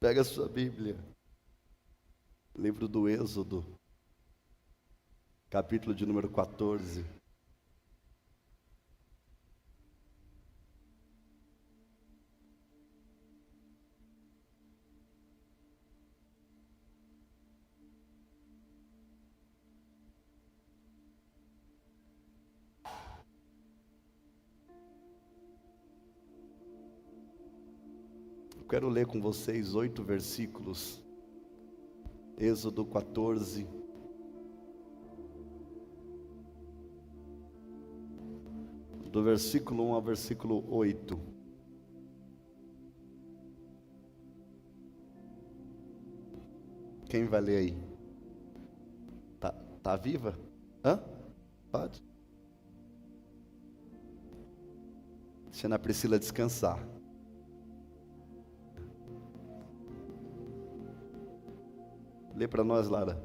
Pega a sua Bíblia, livro do Êxodo, capítulo de número 14. Quero ler com vocês 8 versículos. Êxodo 14. Do versículo 1 ao versículo 8. Quem vai ler aí? Tá viva? Hã? Pode? Deixa a Ana Priscila descansar. Lê para nós, Lara.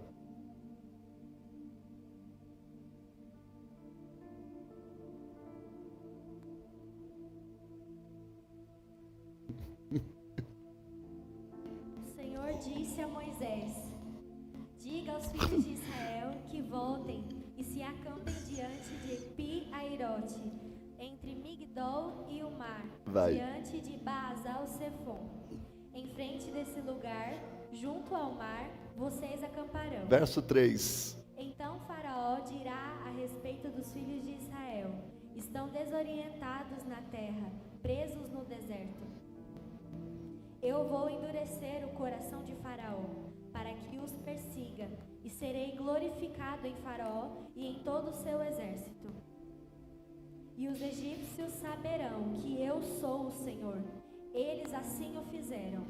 O Senhor disse a Moisés: diga aos filhos de Israel que voltem e se acampem diante de Pi-Hahirote, entre Migdol e o mar, diante de Baal-Zephon. Em frente desse lugar, junto ao mar, vocês acamparão. Verso 3. Então Faraó dirá a respeito dos filhos de Israel: estão desorientados na terra, presos no deserto. Eu vou endurecer o coração de Faraó, para que os persiga, e serei glorificado em Faraó e em todo o seu exército. E os egípcios saberão que eu sou o Senhor. Eles assim o fizeram.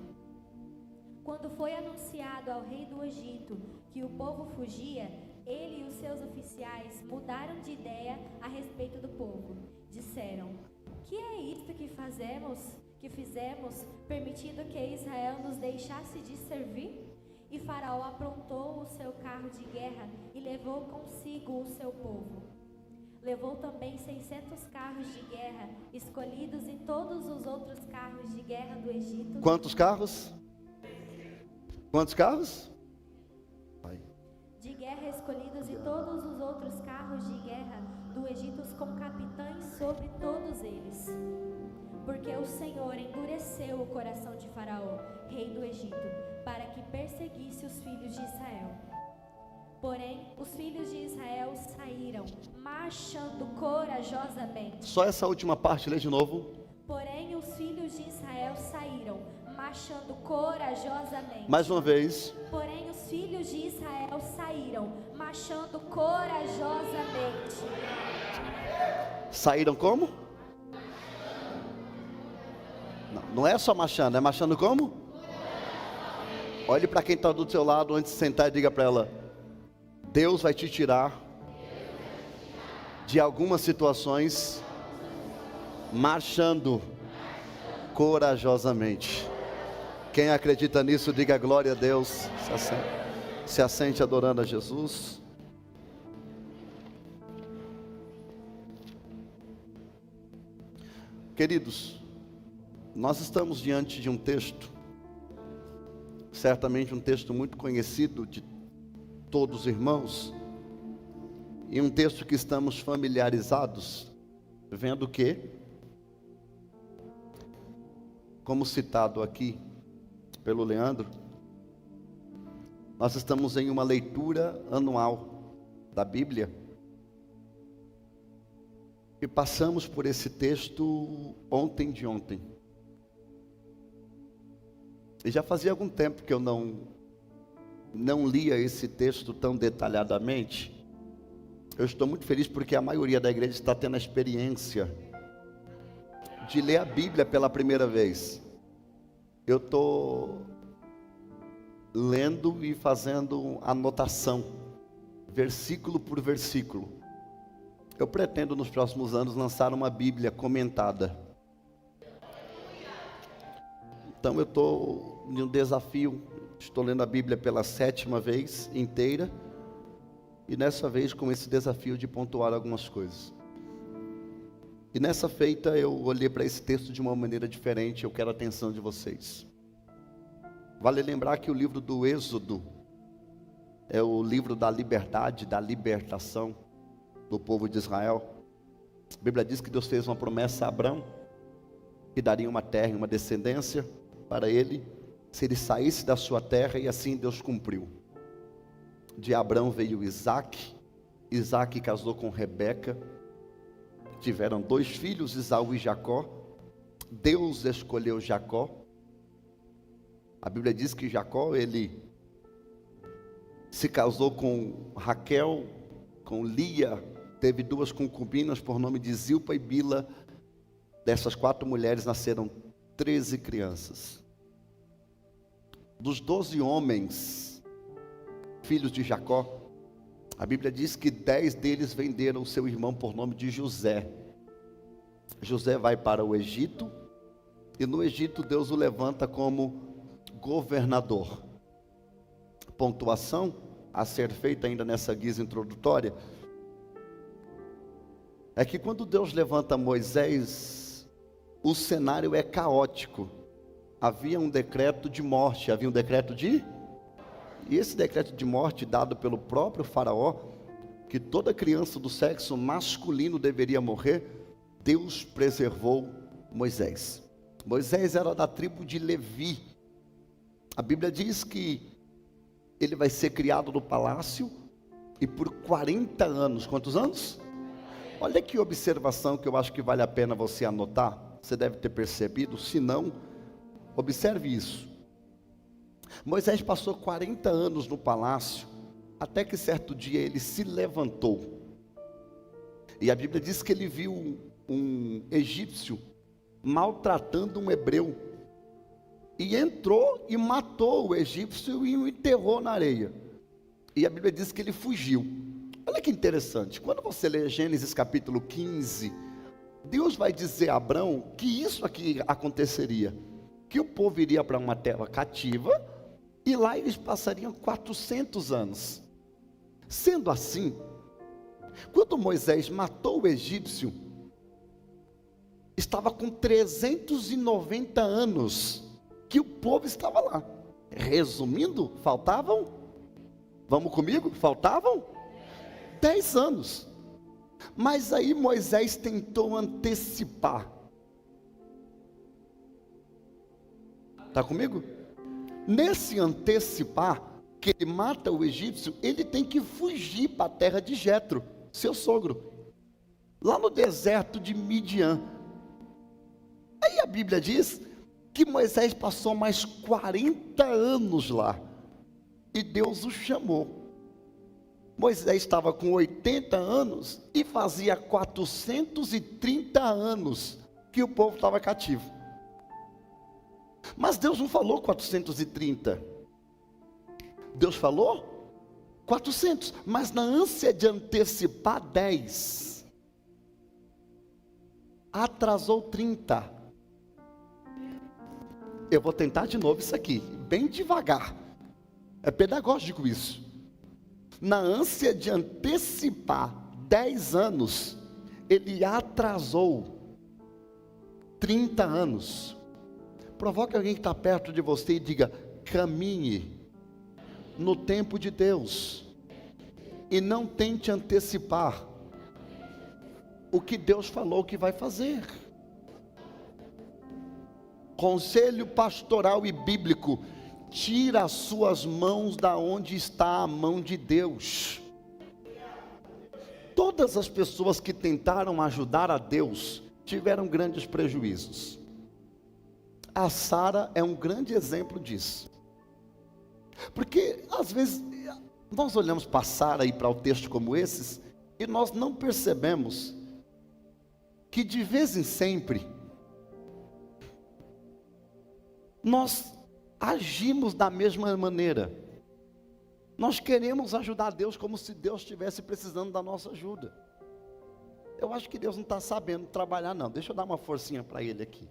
Quando foi anunciado ao rei do Egito que o povo fugia, ele e os seus oficiais mudaram de ideia a respeito do povo. Disseram: que é isto que fizemos, permitindo que Israel nos deixasse de servir? E Faraó aprontou o seu carro de guerra e levou consigo o seu povo. Levou também 600 carros de guerra escolhidos e todos os outros carros de guerra do Egito. Quantos carros? Quantos carros? De guerra escolhidos e todos os outros carros de guerra do Egito com capitães sobre todos eles. Porque o Senhor endureceu o coração de Faraó, rei do Egito, para que perseguisse os filhos de Israel. Porém, os filhos de Israel saíram, marchando corajosamente. Só essa última parte, lê de novo. Porém, os filhos de Israel saíram, marchando corajosamente. Mais uma vez. Porém, os filhos de Israel saíram, marchando corajosamente. Saíram como? Não é só marchando, é marchando como? Olhe para quem está do seu lado antes de sentar e diga para ela: Deus vai te tirar de algumas situações marchando corajosamente. Quem acredita nisso, diga glória a Deus. Se assente adorando a Jesus. Queridos, nós estamos diante de um texto, certamente um texto muito conhecido de todos os irmãos, e um texto que estamos familiarizados, vendo que, como citado aqui pelo Leandro, nós estamos em uma leitura anual da Bíblia, e passamos por esse texto ontem de ontem, e já fazia algum tempo que eu não lia esse texto tão detalhadamente. Eu estou muito feliz porque a maioria da igreja está tendo a experiência de ler a Bíblia pela primeira vez. Eu estou lendo e fazendo anotação, versículo por versículo. Eu pretendo nos próximos anos lançar uma Bíblia comentada. Então eu estou em um desafio, estou lendo a Bíblia pela 7ª vez inteira, e nessa vez com esse desafio de pontuar algumas coisas. E nessa feita eu olhei para esse texto de uma maneira diferente. Eu quero a atenção de vocês. Vale lembrar que o livro do Êxodo é o livro da liberdade, da libertação do povo de Israel. A Bíblia diz que Deus fez uma promessa a Abraão, que daria uma terra e uma descendência para ele, se ele saísse da sua terra, e assim Deus cumpriu. De Abraão veio Isaac, Isaac casou com Rebeca, tiveram 2 filhos, Esaú e Jacó. Deus escolheu Jacó. A Bíblia diz que Jacó, ele se casou com Raquel, com Lia, teve 2 concubinas por nome de Zilpa e Bila. Dessas 4 mulheres nasceram 13 crianças. Dos 12 homens, filhos de Jacó, a Bíblia diz que 10 deles venderam seu irmão por nome de José. José vai para o Egito, e no Egito Deus o levanta como governador. Pontuação a ser feita ainda nessa guisa introdutória é que quando Deus levanta Moisés, o cenário é caótico. Havia um decreto de morte, e esse decreto de morte dado pelo próprio faraó, que toda criança do sexo masculino deveria morrer, Deus preservou Moisés. Moisés era da tribo de Levi. A Bíblia diz que ele vai ser criado no palácio, e por 40 anos, quantos anos? Olha que observação que eu acho que vale a pena você anotar, você deve ter percebido, se não, observe isso. Moisés passou 40 anos no palácio, até que certo dia ele se levantou, e a Bíblia diz que ele viu um egípcio maltratando um hebreu, e entrou e matou o egípcio e o enterrou na areia, e a Bíblia diz que ele fugiu. Olha que interessante, quando você lê Gênesis capítulo 15, Deus vai dizer a Abraão que isso aqui aconteceria, que o povo iria para uma terra cativa, e lá eles passariam 400 anos. Sendo assim, quando Moisés matou o egípcio, estava com 390 anos, que o povo estava lá. Resumindo, faltavam, vamos comigo? Faltavam 10 anos. Mas aí Moisés tentou antecipar. Está comigo? Nesse antecipar, que ele mata o egípcio, ele tem que fugir para a terra de Jetro, seu sogro, lá no deserto de Midian. Aí a Bíblia diz que Moisés passou mais 40 anos lá, e Deus o chamou. Moisés estava com 80 anos, e fazia 430 anos que o povo estava cativo. Mas Deus não falou 430, Deus falou 400, mas na ânsia de antecipar 10, atrasou 30. Eu vou tentar de novo isso aqui, bem devagar, é pedagógico isso. Na ânsia de antecipar 10 anos, ele atrasou 30 anos. Provoque alguém que está perto de você e diga: caminhe no tempo de Deus, e não tente antecipar o que Deus falou que vai fazer. Conselho pastoral e bíblico: tira as suas mãos da onde está a mão de Deus. Todas as pessoas que tentaram ajudar a Deus tiveram grandes prejuízos. A Sara é um grande exemplo disso. Porque às vezes nós olhamos para Sara e para o texto como esses, e nós não percebemos que de vez em sempre nós agimos da mesma maneira. Nós queremos ajudar Deus como se Deus estivesse precisando da nossa ajuda. Eu acho que Deus não está sabendo trabalhar não. Deixa eu dar uma forcinha para Ele aqui.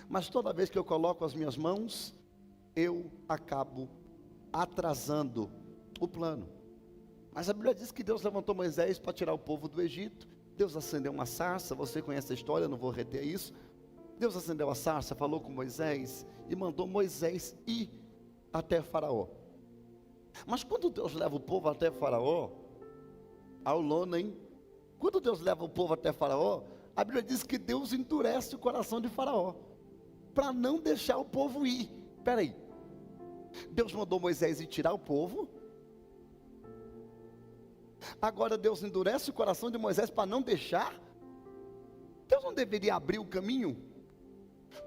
Mas toda vez que eu coloco as minhas mãos, eu acabo atrasando o plano. Mas a Bíblia diz que Deus levantou Moisés para tirar o povo do Egito. Deus acendeu uma sarça, você conhece a história, eu não vou reter isso. Deus acendeu a sarça, falou com Moisés e mandou Moisés ir até Faraó. Mas quando Deus leva o povo até Faraó, ao lona, hein? Quando Deus leva o povo até Faraó, a Bíblia diz que Deus endurece o coração de Faraó, para não deixar o povo ir. Espera aí, Deus mandou Moisés ir tirar o povo, agora Deus endurece o coração de Moisés para não deixar? Deus não deveria abrir o caminho?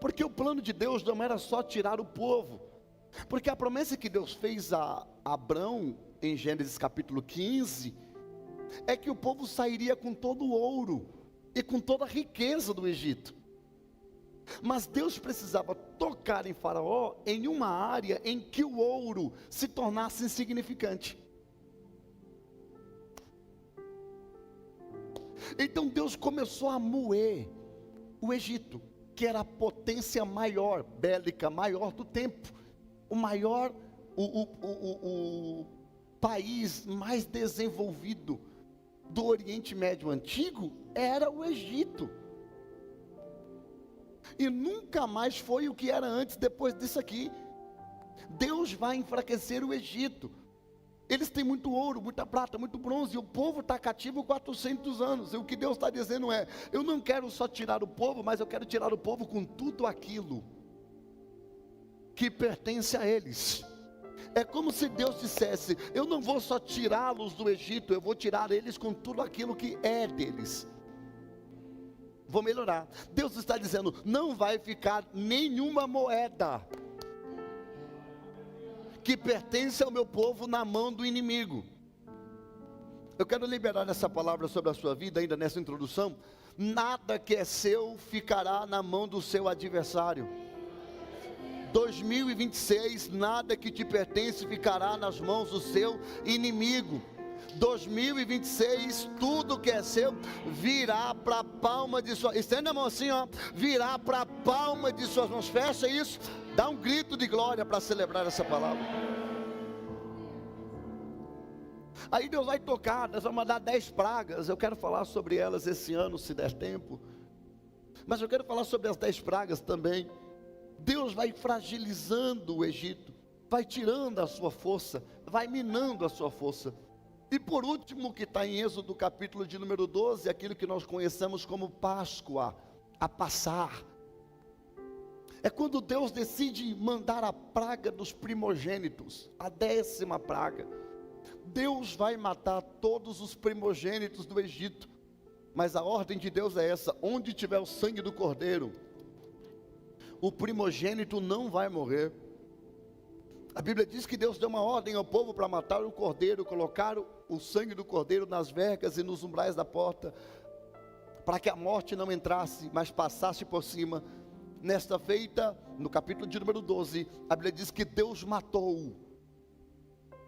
Porque o plano de Deus não era só tirar o povo, porque a promessa que Deus fez a Abrão, em Gênesis capítulo 15, é que o povo sairia com todo o ouro e com toda a riqueza do Egito. Mas Deus precisava tocar em Faraó em uma área em que o ouro se tornasse insignificante. Então Deus começou a moer o Egito, que era a potência maior, bélica, maior do tempo, o maior, o país mais desenvolvido do Oriente Médio antigo era o Egito. E nunca mais foi o que era antes, depois disso aqui. Deus vai enfraquecer o Egito. Eles têm muito ouro, muita prata, muito bronze, e o povo está cativo 400 anos. E o que Deus está dizendo é: eu não quero só tirar o povo, mas eu quero tirar o povo com tudo aquilo que pertence a eles. É como se Deus dissesse: eu não vou só tirá-los do Egito, eu vou tirar eles com tudo aquilo que é deles. Vou melhorar. Deus está dizendo: não vai ficar nenhuma moeda que pertence ao meu povo na mão do inimigo. Eu quero liberar essa palavra sobre a sua vida, ainda nessa introdução. Nada que é seu ficará na mão do seu adversário. 2026, nada que te pertence ficará nas mãos do seu inimigo. 2026, tudo que é seu virá para a palma de sua, estenda a mão assim, ó, virá para a palma de suas mãos. Fecha isso, dá um grito de glória para celebrar essa palavra. Aí Deus vai tocar, nós vamos mandar 10 pragas. Eu quero falar sobre elas esse ano, se der tempo, mas eu quero falar sobre as 10 pragas também. Deus vai fragilizando o Egito, vai tirando a sua força, vai minando a sua força. E por último, que está em Êxodo capítulo de número 12, aquilo que nós conhecemos como Páscoa, a passar. É quando Deus decide mandar a praga dos primogênitos, a 10ª praga. Deus vai matar todos os primogênitos do Egito, mas a ordem de Deus é essa: onde tiver o sangue do cordeiro, o primogênito não vai morrer. A Bíblia diz que Deus deu uma ordem ao povo para matar o cordeiro, colocar o sangue do cordeiro nas vergas e nos umbrais da porta, para que a morte não entrasse, mas passasse por cima. Nesta feita, no capítulo de número 12, a Bíblia diz que Deus matou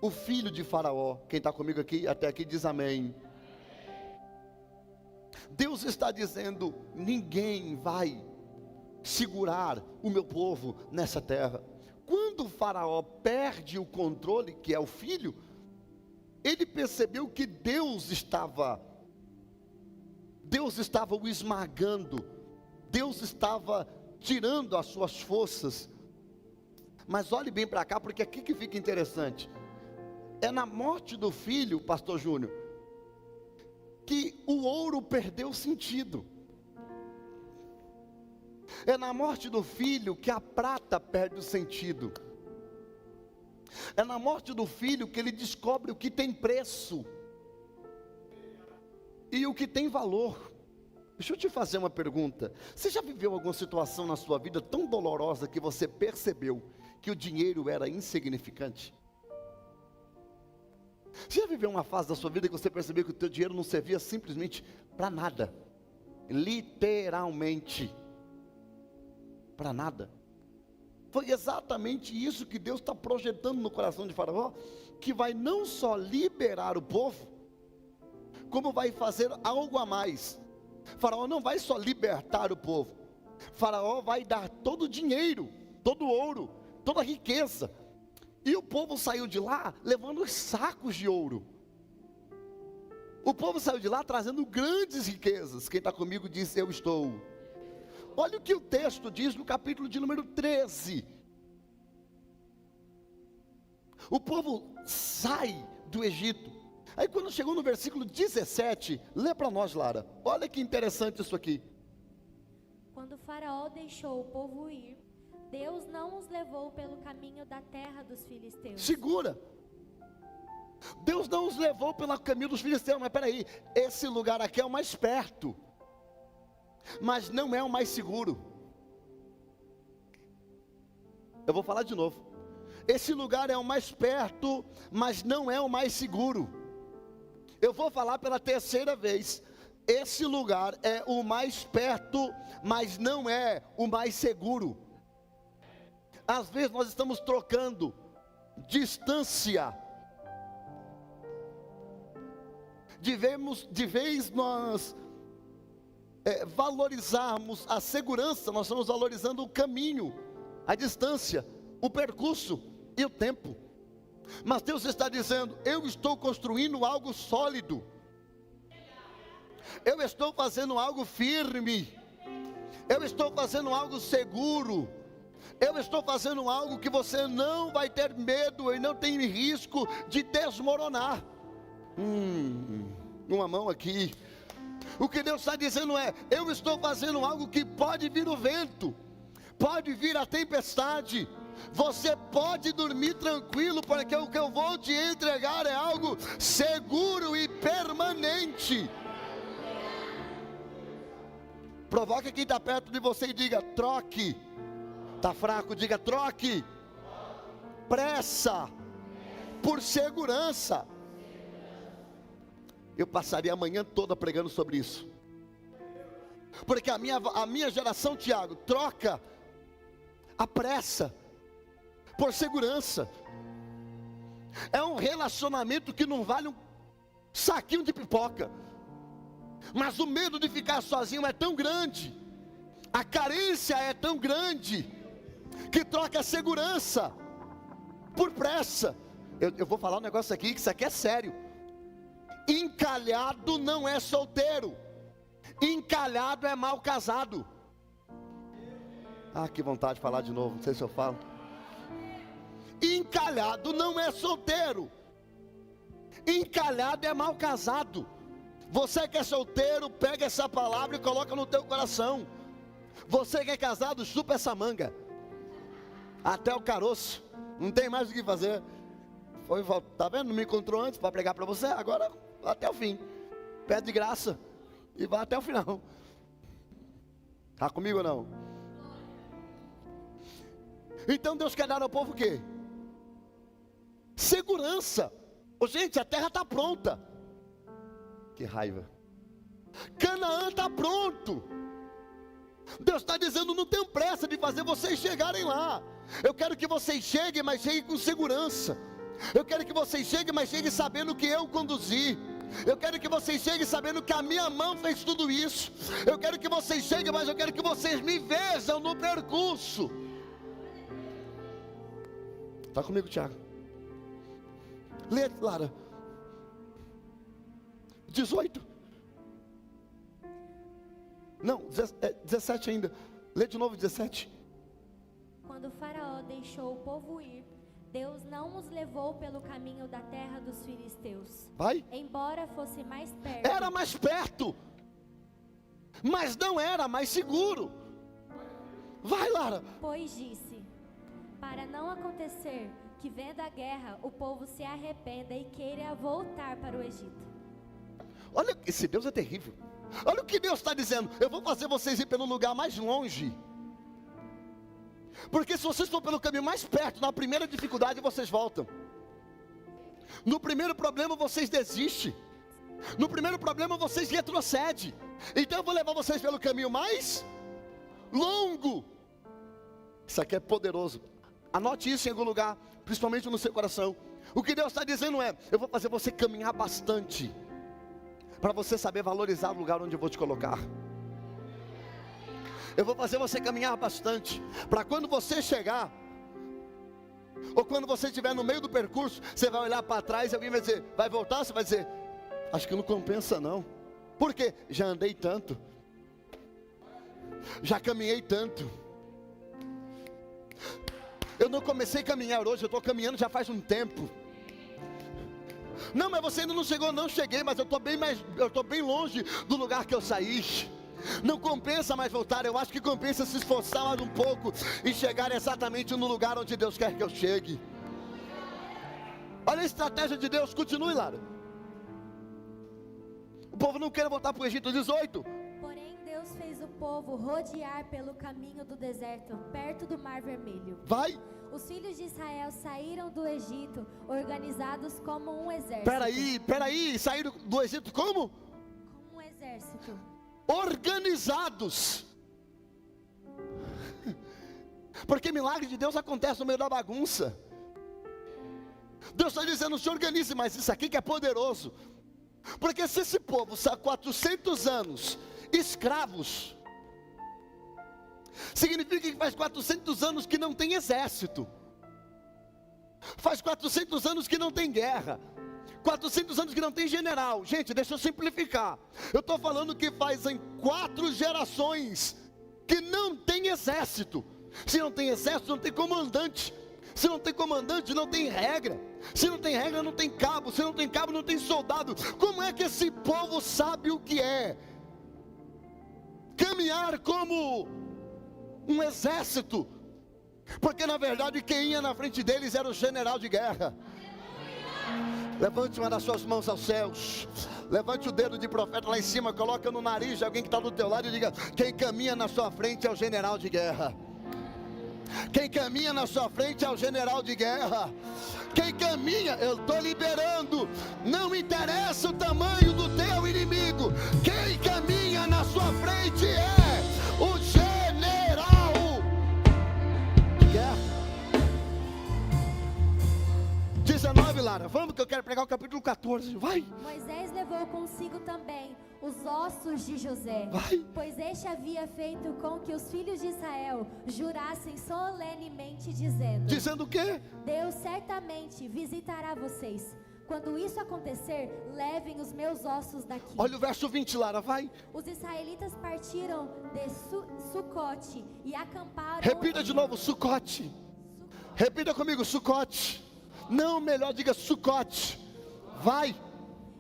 o filho de Faraó. Quem está comigo aqui, até aqui diz amém. Deus está dizendo: ninguém vai segurar o meu povo nessa terra. Quando o Faraó perde o controle, que é o filho, ele percebeu que Deus estava o esmagando, Deus estava tirando as suas forças. Mas olhe bem para cá, porque aqui que fica interessante. É na morte do filho, pastor Júnior, que o ouro perdeu sentido. É na morte do filho que a prata perde o sentido. É na morte do filho que ele descobre o que tem preço e o que tem valor. Deixa eu te fazer uma pergunta. Você já viveu alguma situação na sua vida tão dolorosa que você percebeu que o dinheiro era insignificante? Você já viveu uma fase da sua vida que você percebeu que o teu dinheiro não servia simplesmente para nada? Literalmente para nada. Foi exatamente isso que Deus está projetando no coração de Faraó, que vai não só liberar o povo, como vai fazer algo a mais. Faraó não vai só libertar o povo, Faraó vai dar todo o dinheiro, todo o ouro, toda a riqueza. E o povo saiu de lá levando os sacos de ouro. O povo saiu de lá trazendo grandes riquezas. Quem está comigo diz: eu estou. Olha o que o texto diz no capítulo de número 13. O povo sai do Egito. Aí quando chegou no versículo 17, lê para nós, Lara. Olha que interessante isso aqui. Quando Faraó deixou o povo ir, Deus não os levou pelo caminho da terra dos filisteus. Segura. Deus não os levou pelo caminho dos filisteus. Mas peraí, esse lugar aqui é o mais perto, mas não é o mais seguro. Eu vou falar de novo. Esse lugar é o mais perto, mas não é o mais seguro. Eu vou falar pela terceira vez. Esse lugar é o mais perto, mas não é o mais seguro. Às vezes nós estamos trocando distância. De vez nós valorizarmos a segurança, nós estamos valorizando o caminho, a distância, o percurso e o tempo. Mas Deus está dizendo: eu estou construindo algo sólido, eu estou fazendo algo firme, eu estou fazendo algo seguro, eu estou fazendo algo que você não vai ter medo e não tem risco de desmoronar. Uma mão aqui. O que Deus está dizendo é: eu estou fazendo algo que pode vir o vento, pode vir a tempestade, você pode dormir tranquilo, porque o que eu vou te entregar é algo seguro e permanente. Provoque quem está perto de você e diga: troque. Está fraco, diga: troque. Pressa por segurança. Eu passaria a manhã toda pregando sobre isso, porque a minha geração, Tiago, troca a pressa por segurança. É um relacionamento que não vale um saquinho de pipoca, mas o medo de ficar sozinho é tão grande, a carência é tão grande, que troca a segurança por pressa. Eu vou falar um negócio aqui, que isso aqui é sério. Encalhado não é solteiro, encalhado é mal casado. Que vontade de falar de novo, não sei se eu falo. Encalhado não é solteiro, encalhado é mal casado. Você que é solteiro, pega essa palavra e coloca no teu coração. Você que é casado, chupa essa manga até o caroço, não tem mais o que fazer. Tá vendo? Não me encontrou antes para pregar para você, agora até o fim. Pede graça e vai até o final. Está comigo ou não? Então Deus quer dar ao povo o quê? Segurança. Gente, a terra está pronta. Que raiva. Canaã está pronto. Deus está dizendo: não tenho pressa de fazer vocês chegarem lá. Eu quero que vocês cheguem, mas cheguem com segurança. Eu quero que vocês cheguem, mas cheguem sabendo que eu conduzi. Eu quero que vocês cheguem sabendo que a minha mão fez tudo isso. Eu quero que vocês cheguem, mas eu quero que vocês me vejam no percurso. Está comigo, Tiago? Lê, Lara. 18. Não, 17 ainda. Lê de novo 17. Quando Faraó deixou o povo ir, Deus não os levou pelo caminho da terra dos filisteus. Vai. Embora fosse mais perto. Era mais perto, mas não era mais seguro. Vai, Lara. Pois disse: para não acontecer que, vendo a guerra, o povo se arrependa e queira voltar para o Egito. Olha, esse Deus é terrível. Olha o que Deus está dizendo: eu vou fazer vocês ir pelo lugar mais longe. Porque se vocês for pelo caminho mais perto, na primeira dificuldade vocês voltam. No primeiro problema vocês desistem. No primeiro problema vocês retrocedem. Então eu vou levar vocês pelo caminho mais longo. Isso aqui é poderoso. Anote isso em algum lugar, principalmente no seu coração. O que Deus está dizendo é: eu vou fazer você caminhar bastante, para você saber valorizar o lugar onde eu vou te colocar. Eu vou fazer você caminhar bastante, para quando você chegar, ou quando você estiver no meio do percurso, você vai olhar para trás e alguém vai dizer: vai voltar? Você vai dizer: acho que não compensa não. Por quê? Já andei tanto. Já caminhei tanto. Eu não comecei a caminhar hoje, eu estou caminhando já faz um tempo. Não, mas você ainda não chegou. Não cheguei, mas eu estou bem longe do lugar que eu saí. Não compensa mais voltar, eu acho que compensa se esforçar mais um pouco e chegar exatamente no lugar onde Deus quer que eu chegue. Olha a estratégia de Deus, continue, Lara. O povo não quer voltar para o Egito. 18. Porém Deus fez o povo rodear pelo caminho do deserto, perto do Mar Vermelho. Vai. Os filhos de Israel saíram do Egito, organizados como um exército. Peraí, saíram do Egito como? Como um exército. Organizados. Porque milagre de Deus acontece no meio da bagunça. Deus está dizendo, se organize, mas isso aqui que é poderoso. Porque se esse povo está 400 anos escravos, significa que faz 400 anos que não tem exército. Faz 400 anos que não tem guerra. 400 anos que não tem general. Gente, deixa eu simplificar. Eu estou falando que fazem 4 gerações que não tem exército. Se não tem exército, não tem comandante. Se não tem comandante, não tem regra. Se não tem regra, não tem cabo. Se não tem cabo, não tem soldado. Como é que esse povo sabe o que é caminhar como um exército? Porque na verdade quem ia na frente deles era o general de guerra. Levante uma das suas mãos aos céus. Levante o dedo de profeta lá em cima. Coloca no nariz de alguém que está do teu lado e diga: quem caminha na sua frente é o general de guerra. Quem caminha na sua frente é o general de guerra. Quem caminha, eu estou liberando. Não interessa o tamanho do teu inimigo. Quem caminha na sua frente é o general de guerra. 19, Lara, vamos que eu quero pregar o capítulo 14, vai. Moisés levou consigo também os ossos de José, vai. Pois este havia feito com que os filhos de Israel jurassem solenemente dizendo: dizendo o quê? Deus certamente visitará vocês. Quando isso acontecer, levem os meus ossos daqui. Olha o verso 20, Lara, vai. Os israelitas partiram de Sucote e acamparam. Repita de novo, Sucote. Repita comigo, Sucote. Não, melhor diga Sucote. Vai.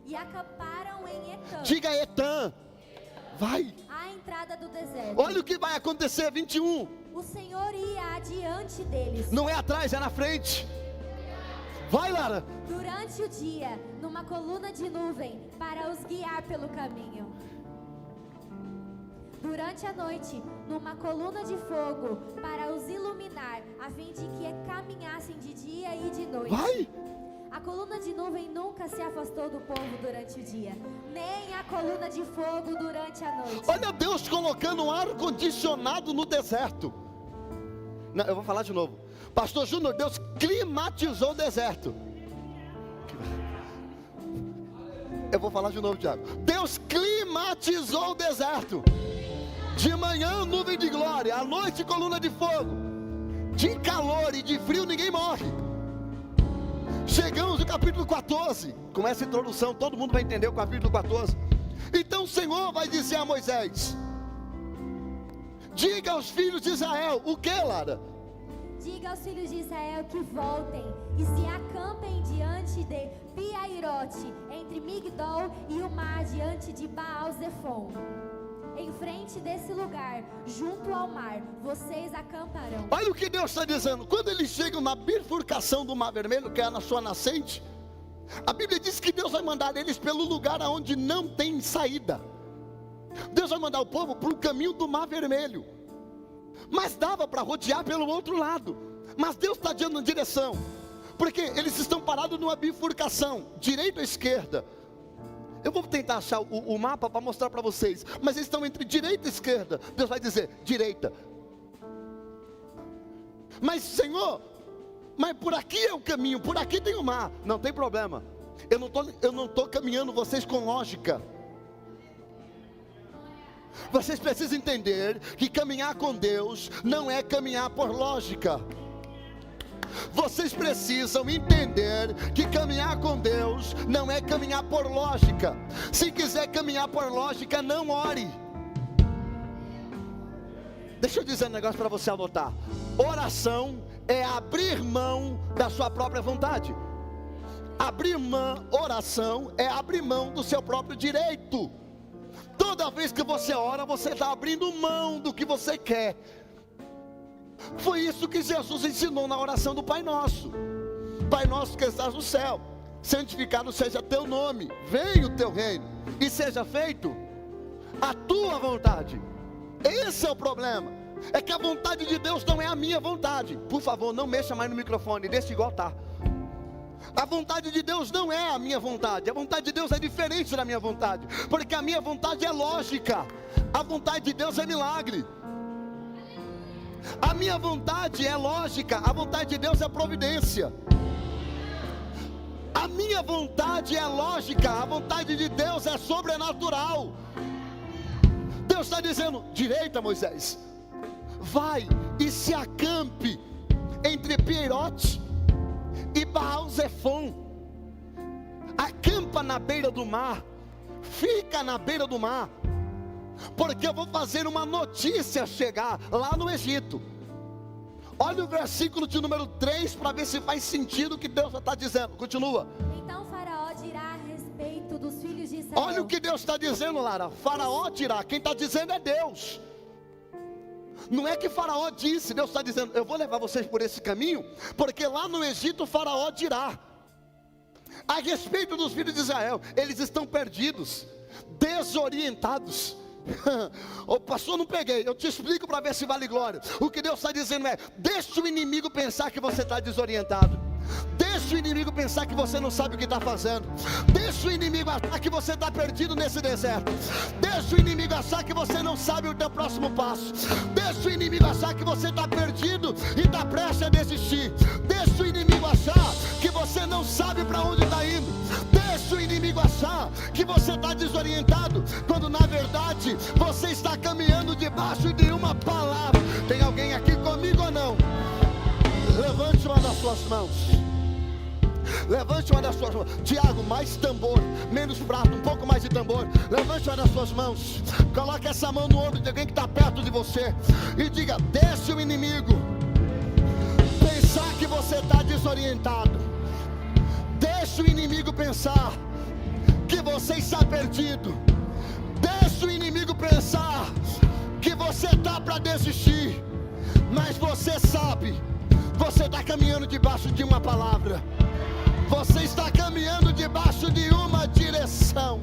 E acamparam em Etã. Diga Etã. Vai. À entrada do deserto. Olha o que vai acontecer, 21. O Senhor ia adiante deles. Não é atrás, é na frente. Vai, Lara. Durante o dia, numa coluna de nuvem, para os guiar pelo caminho. Durante a noite, numa coluna de fogo, para os iluminar, a fim de que caminhassem de dia e de noite. Vai. A coluna de nuvem nunca se afastou do povo durante o dia, nem a coluna de fogo durante a noite. Olha Deus colocando um ar-condicionado no deserto. Não, eu vou falar de novo. Pastor Júnior, Deus climatizou o deserto. Eu vou falar de novo, Tiago. Deus climatizou o deserto. De manhã nuvem de glória, à noite coluna de fogo. De calor e de frio ninguém morre. Chegamos no capítulo 14. Com essa introdução todo mundo vai entender o capítulo 14. Então o Senhor vai dizer a Moisés: diga aos filhos de Israel. O que, Lara? Diga aos filhos de Israel que voltem e se acampem diante de Piairote, entre Migdol e o mar, diante de Baal-Zefon. Em frente desse lugar, junto ao mar, vocês acamparão. Olha o que Deus está dizendo. Quando eles chegam na bifurcação do Mar Vermelho, que é na sua nascente, a Bíblia diz que Deus vai mandar eles pelo lugar onde não tem saída. Deus vai mandar o povo para o caminho do Mar Vermelho. Mas dava para rodear pelo outro lado. Mas Deus está dando direção. Porque eles estão parados numa bifurcação, direita ou esquerda. Eu vou tentar achar o mapa para mostrar para vocês. Mas eles estão entre direita e esquerda. Deus vai dizer, direita. Mas Senhor, mas por aqui é o caminho, por aqui tem o mar. Não tem problema. Eu não estou caminhando vocês com lógica. Vocês precisam entender que caminhar com Deus não é caminhar por lógica. Vocês precisam entender que caminhar com Deus não é caminhar por lógica. Se quiser caminhar por lógica, não ore. Deixa eu dizer um negócio para você anotar. Oração é abrir mão da sua própria vontade. Oração é abrir mão do seu próprio direito. Toda vez que você ora, você está abrindo mão do que você quer. Foi isso que Jesus ensinou na oração do Pai Nosso. Pai nosso que estás no céu, santificado seja teu nome, venha o teu reino, e seja feito a tua vontade. Esse é o problema, é que a vontade de Deus não é a minha vontade. Por favor, não mexa mais no microfone, deixa igual tá. A vontade de Deus não é a minha vontade. A vontade de Deus é diferente da minha vontade, porque a minha vontade é lógica, a vontade de Deus é milagre. A minha vontade é lógica, a vontade de Deus é providência. A minha vontade é lógica, a vontade de Deus é sobrenatural. Deus está dizendo: direita, Moisés, vai e se acampe entre Pierote e Baal-Zefon. Acampa na beira do mar, fica na beira do mar, porque eu vou fazer uma notícia chegar lá no Egito. Olha o versículo de número 3 para ver se faz sentido o que Deus está dizendo. Continua. Então Faraó dirá a respeito dos filhos de Israel. Olha o que Deus está dizendo, Lara. Faraó dirá, quem está dizendo é Deus. Não é que Faraó disse, Deus está dizendo: eu vou levar vocês por esse caminho, porque lá no Egito Faraó dirá a respeito dos filhos de Israel. Eles estão perdidos, desorientados. O pastor, não peguei, eu te explico para ver se vale glória. O que Deus está dizendo é: deixa o inimigo pensar que você está desorientado. Deixa o inimigo pensar que você não sabe o que está fazendo. Deixa o inimigo achar que você está perdido nesse deserto. Deixa o inimigo achar que você não sabe o teu próximo passo. Deixa o inimigo achar que você está perdido e está prestes a desistir. Deixa o inimigo achar que você não sabe para onde está indo. Deixa o inimigo achar que você está desorientado, quando na verdade você está caminhando debaixo de uma palavra. Tem alguém aqui comigo ou não? Levante uma das suas mãos. Levante uma das suas mãos. Tiago, mais tambor, menos prato, um pouco mais de tambor. Levante uma das suas mãos. Coloque essa mão no ombro de alguém que está perto de você e diga: deixe o inimigo pensar que você está desorientado. Deixe o inimigo pensar que você está perdido. Deixe o inimigo pensar que você está para desistir. Mas você sabe, você está caminhando debaixo de uma palavra. Você está caminhando debaixo de uma direção.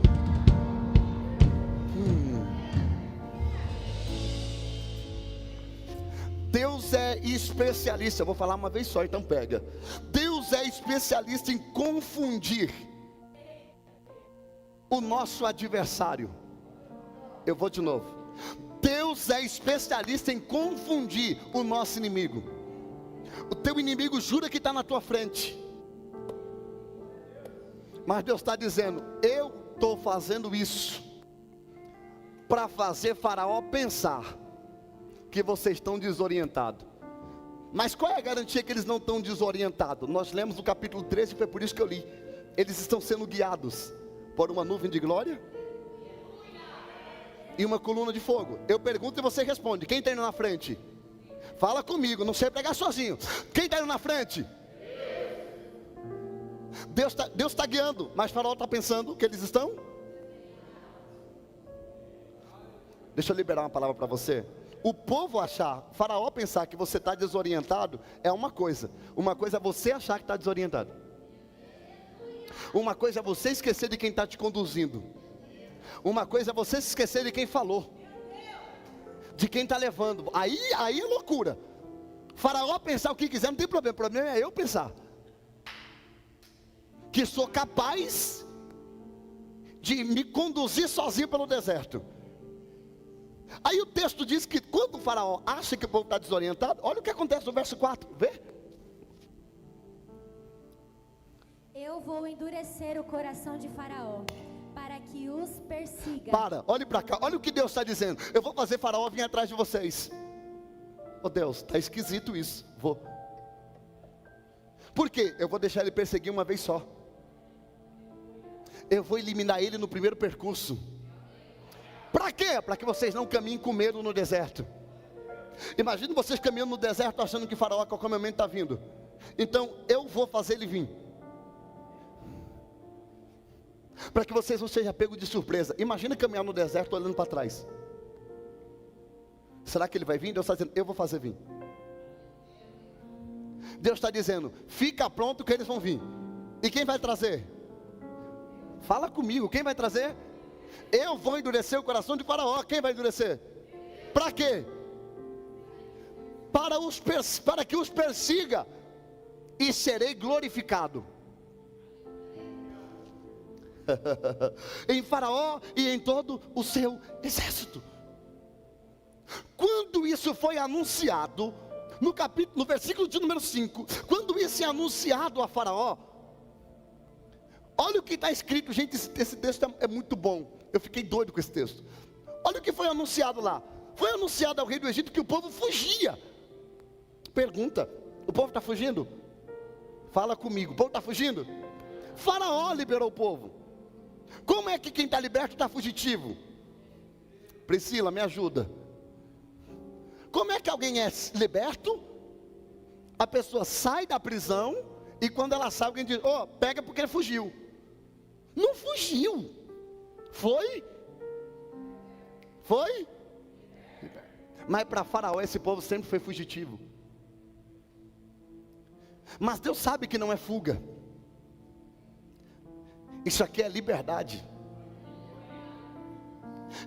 Deus é especialista, eu vou falar uma vez só, então pega. Deus é especialista em confundir o nosso adversário. Eu vou de novo. Deus é especialista em confundir o nosso inimigo. O teu inimigo jura que está na tua frente, mas Deus está dizendo: eu estou fazendo isso para fazer Faraó pensar que vocês estão desorientados. Mas qual é a garantia que eles não estão desorientados? Nós lemos no capítulo 13, foi por isso que eu li. Eles estão sendo guiados por uma nuvem de glória e uma coluna de fogo. Eu pergunto e você responde: quem está indo na frente? Fala comigo, não sei pregar sozinho. Quem está indo na frente? Deus está guiando, mas Faraó está pensando que eles estão. Deixa eu liberar uma palavra para você. O povo achar, Faraó pensar que você está desorientado é uma coisa é você achar que está desorientado. Uma coisa é você esquecer de quem está te conduzindo. Uma coisa é você se esquecer de quem falou, de quem está levando. Aí é loucura. Faraó pensar o que quiser, não tem problema. O problema é eu pensar que sou capaz de me conduzir sozinho pelo deserto. Aí o texto diz que quando o Faraó acha que o povo está desorientado, olha o que acontece no verso 4, vê? Eu vou endurecer o coração de Faraó, para que os persiga. Olhe para cá, olha o que Deus está dizendo. Eu vou fazer Faraó vir atrás de vocês. Oh Deus, está esquisito isso. Vou. Por quê? Eu vou deixar ele perseguir uma vez só. Eu vou eliminar ele no primeiro percurso. Para quê? Para que vocês não caminhem com medo no deserto. Imagina vocês caminhando no deserto achando que Faraó a qualquer momento está vindo. Então eu vou fazer ele vir, para que vocês não sejam pegos de surpresa. Imagina caminhar no deserto olhando para trás. Será que ele vai vir? Deus está dizendo, eu vou fazer vir. Deus está dizendo, fica pronto que eles vão vir. E quem vai trazer? Fala comigo, quem vai trazer? Eu vou endurecer o coração de Faraó. Quem vai endurecer? Para quê? Para que os persiga, e serei glorificado em Faraó e em todo o seu exército. Quando isso foi anunciado, no versículo de número 5, quando isso é anunciado a Faraó, olha o que está escrito, gente, esse texto é muito bom, eu fiquei doido com esse texto. Olha o que foi anunciado lá. Foi anunciado ao rei do Egito que o povo fugia. Pergunta, o povo está fugindo? Fala comigo, o povo está fugindo? Faraó liberou o povo. Como é que quem está liberto está fugitivo? Priscila, me ajuda. Como é que alguém é liberto? A pessoa sai da prisão e quando ela sai, alguém diz, pega porque ele fugiu. Não fugiu. Foi? Foi? Mas para Faraó esse povo sempre foi fugitivo. Mas Deus sabe que não é fuga. Isso aqui é liberdade.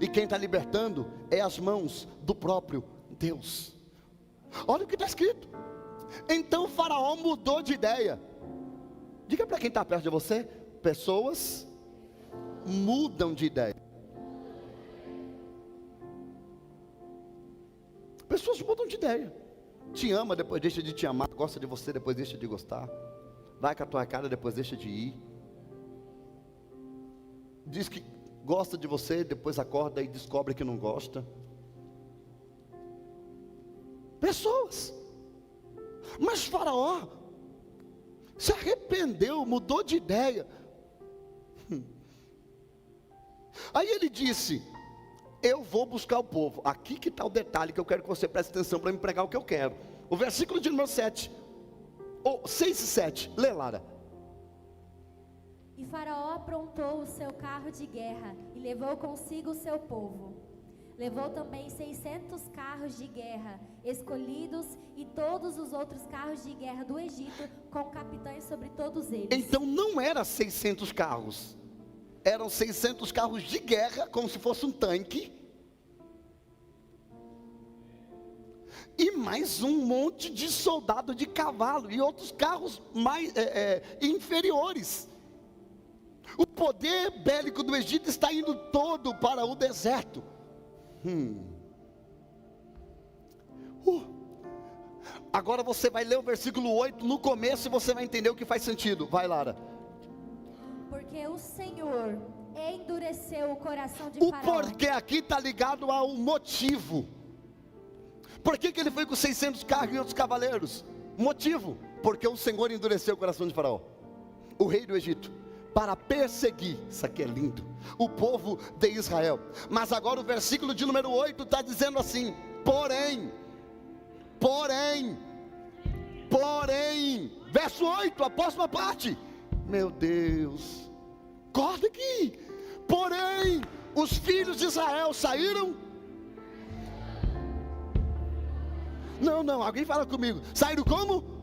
E quem está libertando é as mãos do próprio Deus. Olha o que está escrito. Então Faraó mudou de ideia. Diga para quem está perto de você, pessoas mudam de ideia. Pessoas mudam de ideia. Te ama, depois deixa de te amar. Gosta de você, depois deixa de gostar. Vai com a tua cara, depois deixa de ir. Diz que gosta de você, depois acorda e descobre que não gosta. Pessoas. Mas Faraó se arrependeu, mudou de ideia. Aí ele disse, eu vou buscar o povo. Aqui que está o detalhe que eu quero que você preste atenção para me pregar o que eu quero. O versículo de número 7, ou 6 e 7, lê, Lara. E Faraó aprontou o seu carro de guerra e levou consigo o seu povo. Levou também 600 carros de guerra escolhidos e todos os outros carros de guerra do Egito, com capitães sobre todos eles. Então não era 600 carros, eram 600 carros de guerra, como se fosse um tanque, e mais um monte de soldado de cavalo, e outros carros mais inferiores. O poder bélico do Egito está indo todo para o deserto. Agora você vai ler o versículo 8 no começo e você vai entender o que faz sentido. Vai, Lara. Porque o Senhor endureceu o coração de O Faraó. porquê aqui está ligado ao motivo. Por que ele foi com 600 carros e outros cavaleiros? Motivo, porque o Senhor endureceu o coração de Faraó, o rei do Egito, para perseguir, isso aqui é lindo, o povo de Israel. Mas agora o versículo de número 8 está dizendo assim, porém, verso 8, a próxima parte, meu Deus, acorda aqui, porém, os filhos de Israel saíram, não, alguém fala comigo, saíram como?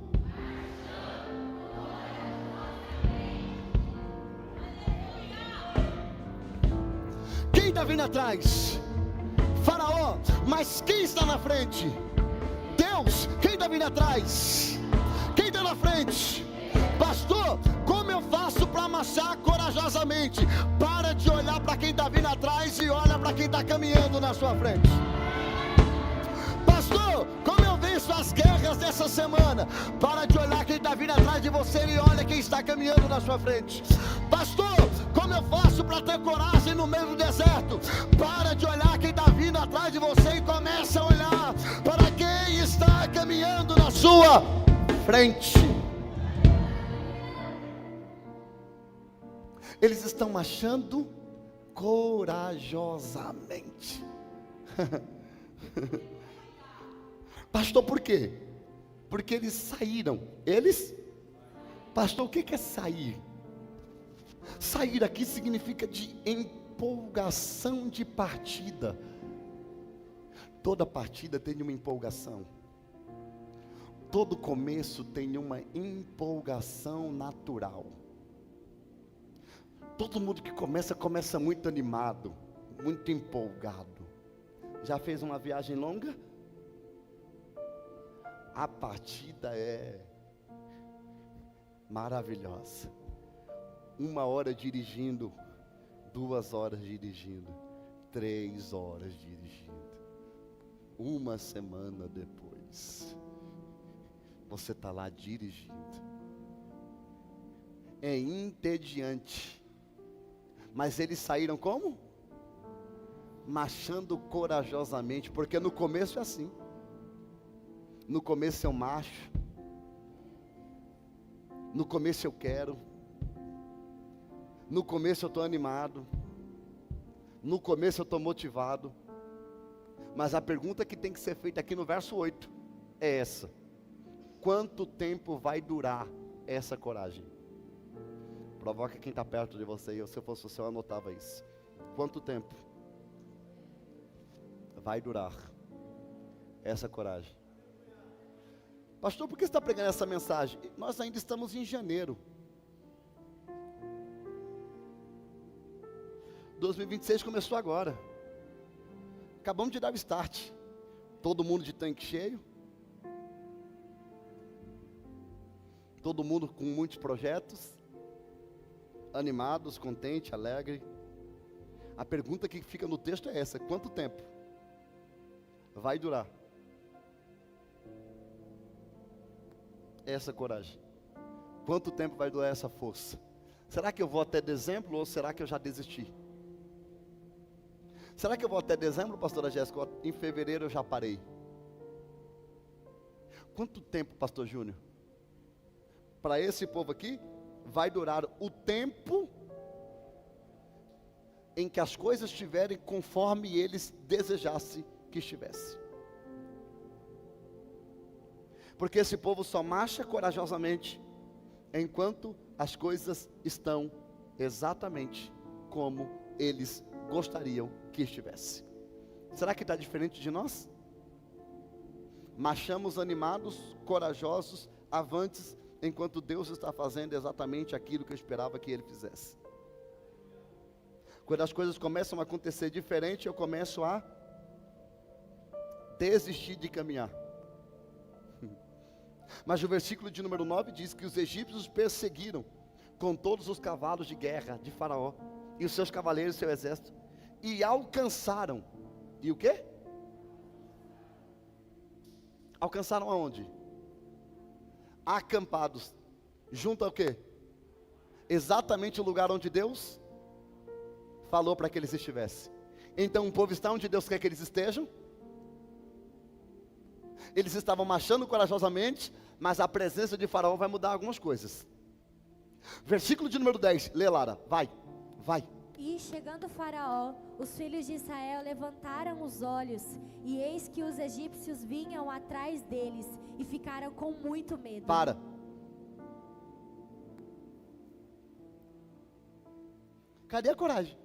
Quem está vindo atrás? Faraó. Mas quem está na frente? Deus. Quem está vindo atrás? Quem está na frente? Pastor, como eu faço para marchar corajosamente? Para de olhar para quem está vindo atrás e olha para quem está caminhando na sua frente. Pastor, como eu venço as guerras dessa semana? Para de olhar quem está vindo atrás de você e olha quem está caminhando na sua frente. Pastor, como eu faço para ter coragem no meio do deserto? Para de olhar quem está vindo atrás de você e começa a olhar para quem está caminhando na sua frente. Eles estão marchando corajosamente. Pastor, por quê? Porque eles saíram. Pastor, o que é sair? Sair aqui significa de empolgação de partida. Toda partida tem uma empolgação. Todo começo tem uma empolgação natural. Todo mundo que começa muito animado, muito empolgado. Já fez uma viagem longa? A partida é maravilhosa. 1 hora dirigindo, 2 horas dirigindo, 3 horas dirigindo. 1 semana depois, você está lá dirigindo. É entediante. Mas eles saíram como? Marchando corajosamente, porque no começo é assim. No começo eu marcho. No começo eu quero. No começo eu estou animado. No começo eu estou motivado. Mas a pergunta que tem que ser feita aqui no verso 8 é essa: quanto tempo vai durar essa coragem? Provoca quem está perto de você. Se eu fosse você, eu anotava isso. Quanto tempo vai durar essa coragem? Pastor, por que você está pregando essa mensagem? Nós ainda estamos em janeiro. 2026 começou agora. Acabamos de dar o start. Todo mundo de tanque cheio. Todo mundo com muitos projetos. Animados, contente, alegre. A pergunta que fica no texto é essa: quanto tempo vai durar essa coragem? Quanto tempo vai durar essa força? Será que eu vou até dezembro ou será que eu já desisti? Será que eu vou até dezembro, pastora Jéssica? Em fevereiro eu já parei. Quanto tempo, pastor Júnior? Para esse povo aqui, vai durar o tempo em que as coisas estiverem conforme eles desejassem que estivesse. Porque esse povo só marcha corajosamente enquanto as coisas estão exatamente como eles gostariam que estivesse. Será que está diferente de nós? Marchamos animados, corajosos, avantes, enquanto Deus está fazendo exatamente aquilo que eu esperava que Ele fizesse. Quando as coisas começam a acontecer diferente, eu começo a desistir de caminhar. Mas o versículo de número 9 diz que os egípcios perseguiram com todos os cavalos de guerra de Faraó e os seus cavaleiros e seu exército, e alcançaram. E o quê? Alcançaram aonde? Acampados. Junto ao quê? Exatamente o lugar onde Deus falou para que eles estivessem. Então o povo está onde Deus quer que eles estejam. Eles estavam marchando corajosamente, mas a presença de Faraó vai mudar algumas coisas. Versículo de número 10, lê, Lara, vai. E chegando Faraó, os filhos de Israel levantaram os olhos, e eis que os egípcios vinham atrás deles, e ficaram com muito medo. Para. Cadê a coragem?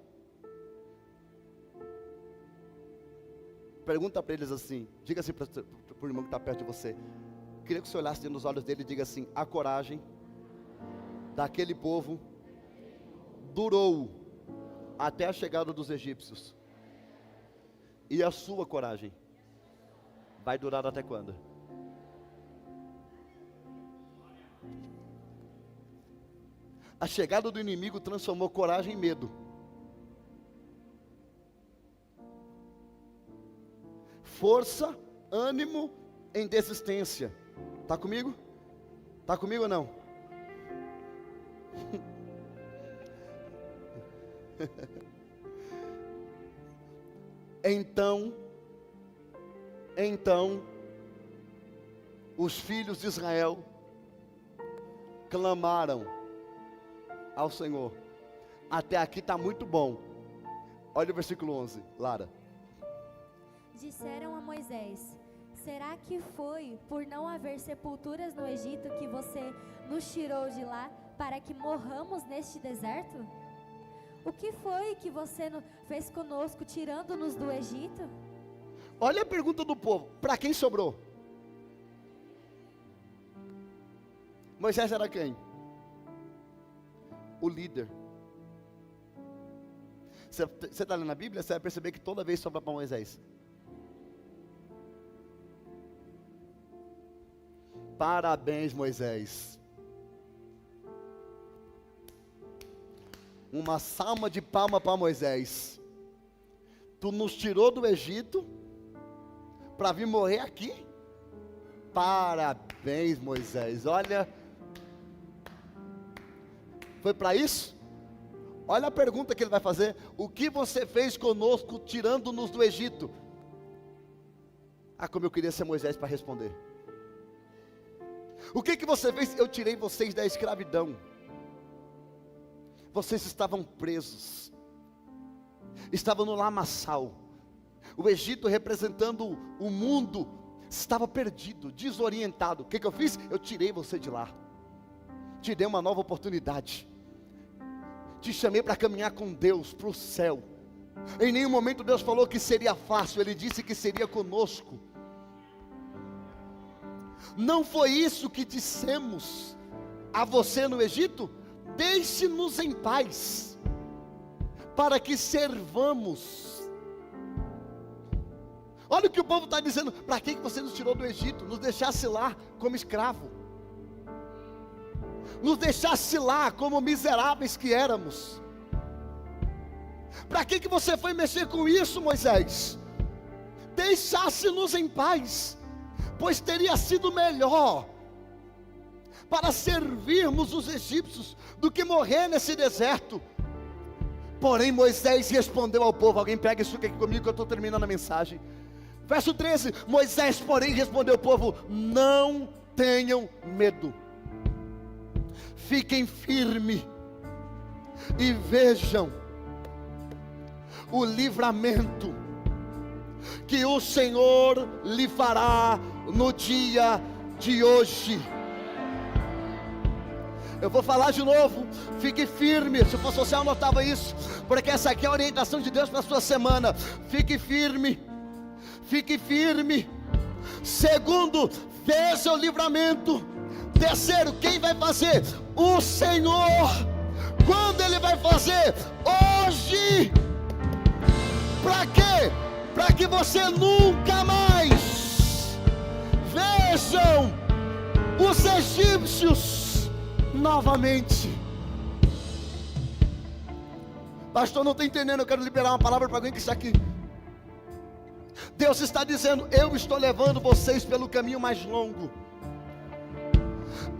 Pergunta para eles assim, diga assim para o irmão que está perto de você. Queria que você olhasse nos olhos dele e diga assim: a coragem daquele povo durou até a chegada dos egípcios. E a sua coragem vai durar até quando? A chegada do inimigo transformou coragem em medo. Força, ânimo em desistência. Está comigo? Está comigo ou não? Então, os filhos de Israel clamaram ao Senhor. Até aqui está muito bom. Olha o versículo 11, Lara. Disseram a Moisés: Será que foi por não haver sepulturas no Egito que você nos tirou de lá para que morramos neste deserto? O que foi que você fez conosco tirando-nos do Egito? Olha a pergunta do povo, para quem sobrou? Moisés era quem? O líder. Você está lendo a Bíblia, você vai perceber que toda vez sobra para Moisés. Parabéns, Moisés. Uma salva de palma para Moisés. Tu nos tirou do Egito para vir morrer aqui? Parabéns, Moisés. Olha, foi para isso? Olha a pergunta que ele vai fazer. O que você fez conosco tirando-nos do Egito? Ah, como eu queria ser Moisés para responder. O que você fez? Eu tirei vocês da escravidão. Vocês estavam presos. Estavam no lamaçal. O Egito representando o mundo estava perdido, desorientado. O que eu fiz? Eu tirei você de lá. Te dei uma nova oportunidade. Te chamei para caminhar com Deus, para o céu. Em nenhum momento Deus falou que seria fácil. Ele disse que seria conosco. Não foi isso que dissemos a você no Egito? Deixe-nos em paz, para que servamos. Olha o que o povo está dizendo. Para que você nos tirou do Egito? Nos deixasse lá como escravo, nos deixasse lá como miseráveis que éramos. Para que você foi mexer com isso, Moisés? Deixasse-nos em paz, pois teria sido melhor para servirmos os egípcios do que morrer nesse deserto. Porém Moisés respondeu ao povo. Alguém pega isso aqui comigo que eu estou terminando a mensagem. Verso 13, Moisés porém respondeu ao povo: não tenham medo, fiquem firmes e vejam o livramento que o Senhor lhe fará no dia de hoje. Eu vou falar de novo, fique firme. Se fosse você, eu anotava isso, porque essa aqui é a orientação de Deus para a sua semana. Fique firme, fique firme. Segundo, veja o livramento. Terceiro, quem vai fazer? O Senhor. Quando Ele vai fazer? Hoje. Para quê? Para que você nunca mais vejam os egípcios novamente. Pastor, não estou entendendo. Eu quero liberar uma palavra para alguém que está aqui. Deus está dizendo: eu estou levando vocês pelo caminho mais longo.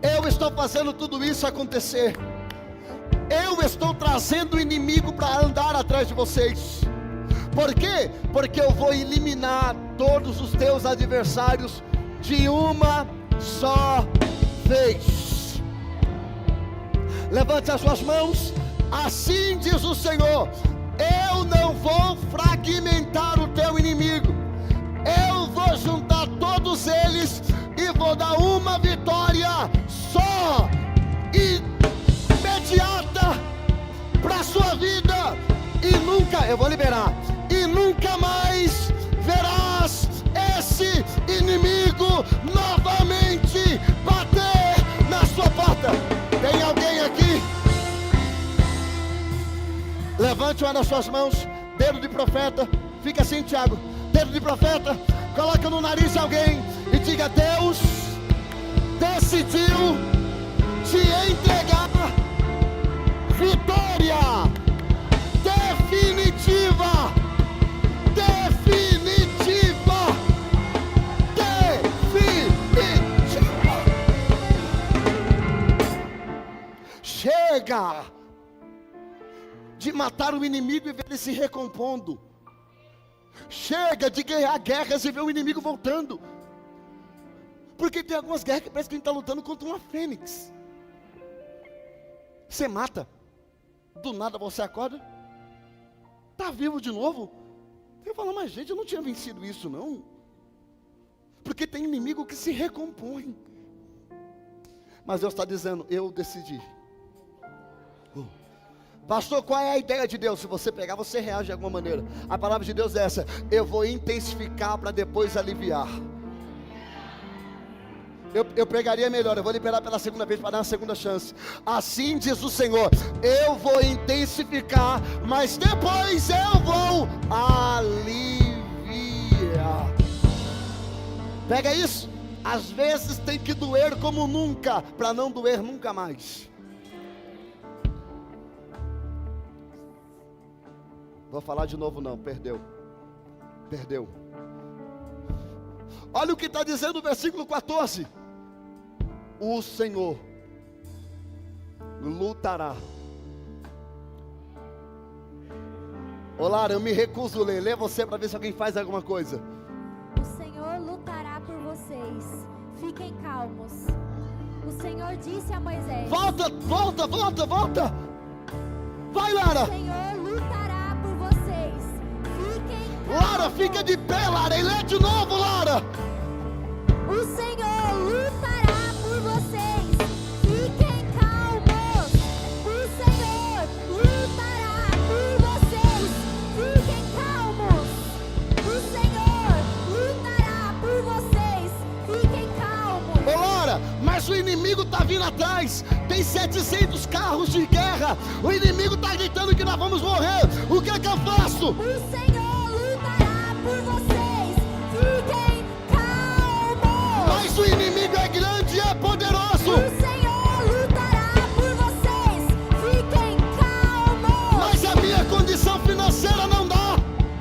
Eu estou fazendo tudo isso acontecer. Eu estou trazendo o inimigo para andar atrás de vocês. Por quê? Porque eu vou eliminar todos os teus adversários de uma só vez. Levante as suas mãos. Assim diz o Senhor: eu não vou fragmentar o teu inimigo. Eu vou juntar todos eles e vou dar uma vitória só, imediata, para a sua vida. E nunca, eu vou liberar, e nunca mais verás esse inimigo novamente bater na sua porta. Tem alguém aqui? Levante uma das suas mãos, dedo de profeta. Fica assim, Tiago, dedo de profeta. Coloca no nariz de alguém e diga: Deus decidiu te entregar vitória definitiva. Definitiva. Definitiva. Chega de matar o inimigo e ver ele se recompondo. Chega de ganhar guerras e ver o inimigo voltando. Porque tem algumas guerras que parece que a gente está lutando contra uma fênix. Você mata, do nada você acorda, está vivo de novo. Eu falo: mas gente, eu não tinha vencido isso não. Porque tem inimigo que se recompõe. Mas Deus está dizendo, eu decidi. Pastor, qual é a ideia de Deus? Se você pegar, você reage de alguma maneira. A palavra de Deus é essa: eu vou intensificar para depois aliviar. Eu pregaria melhor, eu vou liberar pela segunda vez para dar uma segunda chance. Assim diz o Senhor: eu vou intensificar, mas depois eu vou aliviar. Pega isso. Às vezes tem que doer como nunca, para não doer nunca mais. Vou falar de novo não, perdeu. Olha o que está dizendo o versículo 14. O Senhor lutará. Ô Lara, eu me recuso a ler. Lê você para ver se alguém faz alguma coisa. O Senhor lutará por vocês. Fiquem calmos. O Senhor disse a Moisés. Volta. Vai, Lara. O Senhor lutará por vocês. Fiquem calmos. Lara, fica de pé, Lara. E lê de novo, Lara. O Senhor lutará por vocês. Fiquem calmos. O Senhor lutará por vocês. Fiquem calmos. O Senhor lutará por vocês. Fiquem calmos. Ô Lara, mas o inimigo está vindo atrás. Tem 700 carros de guerra. O inimigo está gritando que nós vamos morrer. O que é que eu faço? O Senhor lutará por vocês. Fiquem calmos. Mas o inimigo é grande e é poderoso. O Senhor lutará por vocês. Fiquem calmos. Mas a minha condição financeira não dá.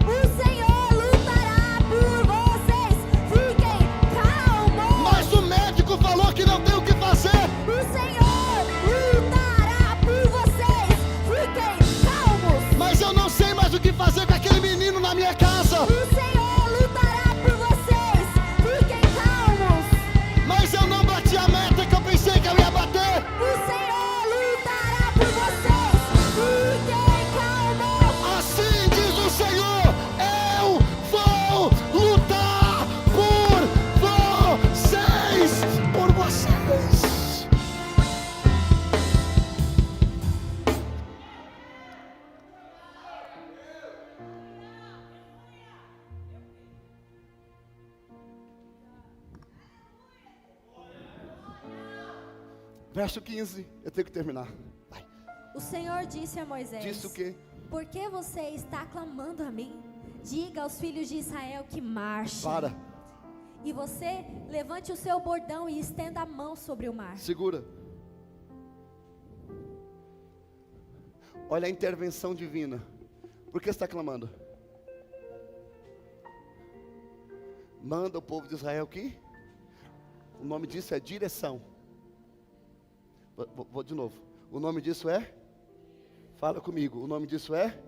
O Senhor lutará por vocês. Fiquem calmos. Mas o médico falou que não tem o que fazer. O Senhor lutará por vocês. Fiquem calmos. Mas eu não sei mais o que fazer com aquele menino na minha casa. O Senhor lutará por vocês. Fiquem calmos. Mas eu não bati a meta que eu pensei que eu ia bater. O Senhor lutará por vocês. Fiquem calmos. Assim diz o Senhor: eu vou lutar por vocês. Por vocês. Verso 15, eu tenho que terminar. Vai. O Senhor disse a Moisés. Disse o quê? Por que você está clamando a mim? Diga aos filhos de Israel que marchem. Para, E você levante o seu bordão e estenda a mão sobre o mar. segura. Olha a intervenção divina. Por que você está clamando? Manda o povo de Israel que? O nome disso é direção. Vou de novo. O nome disso é? Fala comigo. O nome disso é?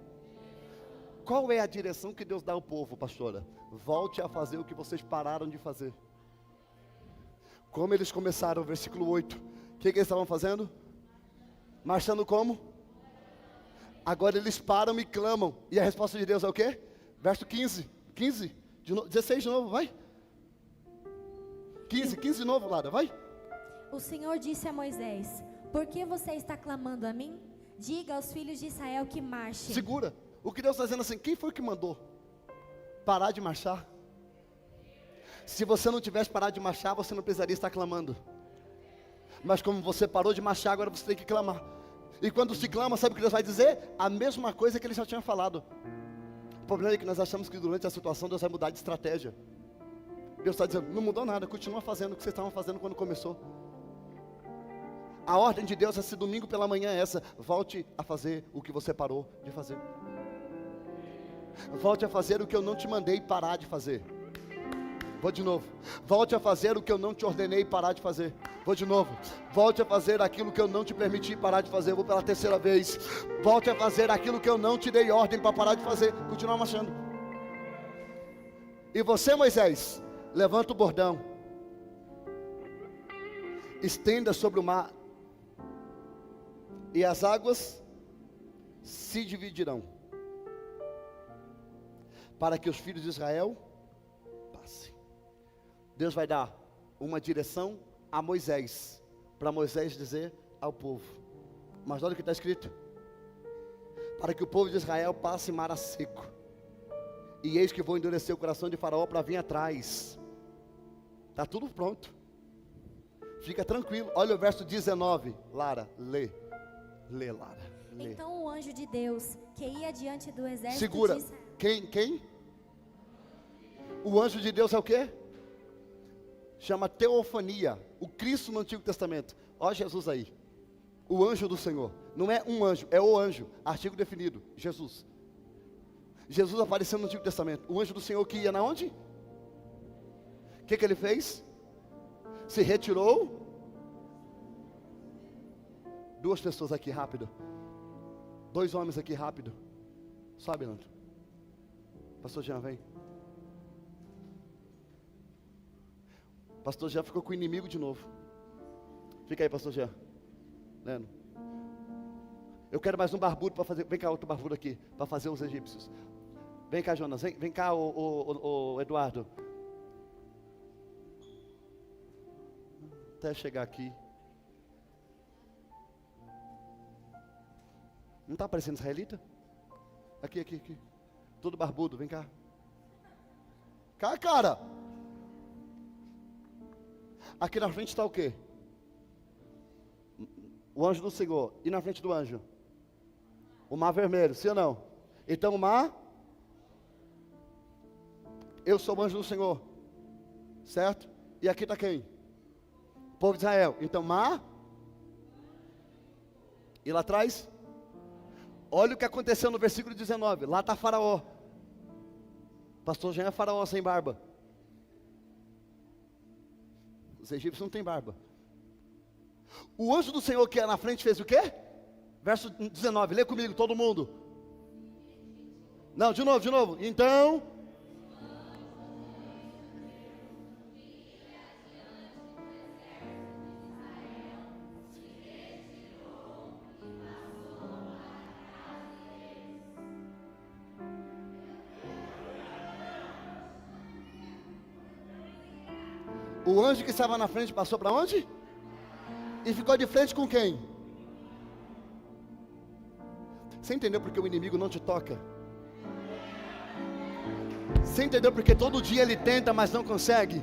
Qual é a direção que Deus dá ao povo, pastora? Volte a fazer o que vocês pararam de fazer. Como eles começaram, versículo 8. O que eles estavam fazendo? Marchando como? Agora eles param e clamam. E a resposta de Deus é o quê? Verso 15. 15. 16 de novo, vai. 15 de novo, Lara, vai. O Senhor disse a Moisés: por que você está clamando a mim? Diga aos filhos de Israel que marchem. Segura. O que Deus está dizendo assim, quem foi que mandou parar de marchar? Se você não tivesse parado de marchar, você não precisaria estar clamando. Mas como você parou de marchar, agora você tem que clamar. E quando se clama, sabe o que Deus vai dizer? A mesma coisa que Ele já tinha falado. O problema é que nós achamos que durante a situação Deus vai mudar de estratégia. Deus está dizendo, não mudou nada, continua fazendo o que vocês estavam fazendo quando começou. A ordem de Deus esse domingo pela manhã é essa: volte a fazer o que você parou de fazer. Volte a fazer o que eu não te mandei parar de fazer. Vou de novo. Volte a fazer o que eu não te ordenei parar de fazer. Vou de novo. Volte a fazer aquilo que eu não te permiti parar de fazer. Vou pela terceira vez. Volte a fazer aquilo que eu não te dei ordem para parar de fazer. Continua marchando. E você, Moisés, levanta o bordão, estenda sobre o mar, e as águas se dividirão, para que os filhos de Israel passem. Deus vai dar uma direção a Moisés, para Moisés dizer ao povo. Mas olha o que está escrito: para que o povo de Israel passe mar a seco. E eis que vou endurecer o coração de Faraó para vir atrás. Está tudo pronto. Fica tranquilo. Olha o verso 19. Lara, lê. Lê, Lara. Lê. Então o anjo de Deus, que ia diante do exército Segura. de Israel. Quem? O anjo de Deus é o quê? Chama teofania. O Cristo no Antigo Testamento. Ó Jesus aí. O anjo do Senhor. Não é um anjo, é o anjo. Artigo definido. Jesus. Jesus apareceu no Antigo Testamento. O anjo do Senhor que ia na onde? O que ele fez? Se retirou. Duas pessoas aqui, rápido. Dois homens aqui, rápido. Sobe, Leandro. Pastor Jean, vem. Pastor Jean ficou com o inimigo de novo. Fica aí, Pastor Jean. Leandro. Eu quero mais um barbudo para fazer. Vem cá, outro barbudo aqui, para fazer os egípcios. Vem cá, Jonas. Vem cá, o Eduardo. Até chegar aqui. Não está aparecendo israelita? Aqui. Todo barbudo, vem cá. Cá, cara. Aqui na frente está o quê? O anjo do Senhor. E na frente do anjo? O mar vermelho, sim ou não? Então o mar... Eu sou o anjo do Senhor. Certo? E aqui está quem? O povo de Israel. Então mar... E lá atrás? Olha o que aconteceu no versículo 19. Lá está Faraó. Pastor Jean é Faraó sem barba. Os egípcios não têm barba. O anjo do Senhor que é na frente fez o quê? Verso 19, lê comigo, todo mundo. Não, de novo. Então... O anjo que estava na frente passou para onde? E ficou de frente com quem? Você entendeu porque o inimigo não te toca? Você entendeu porque todo dia ele tenta, mas não consegue?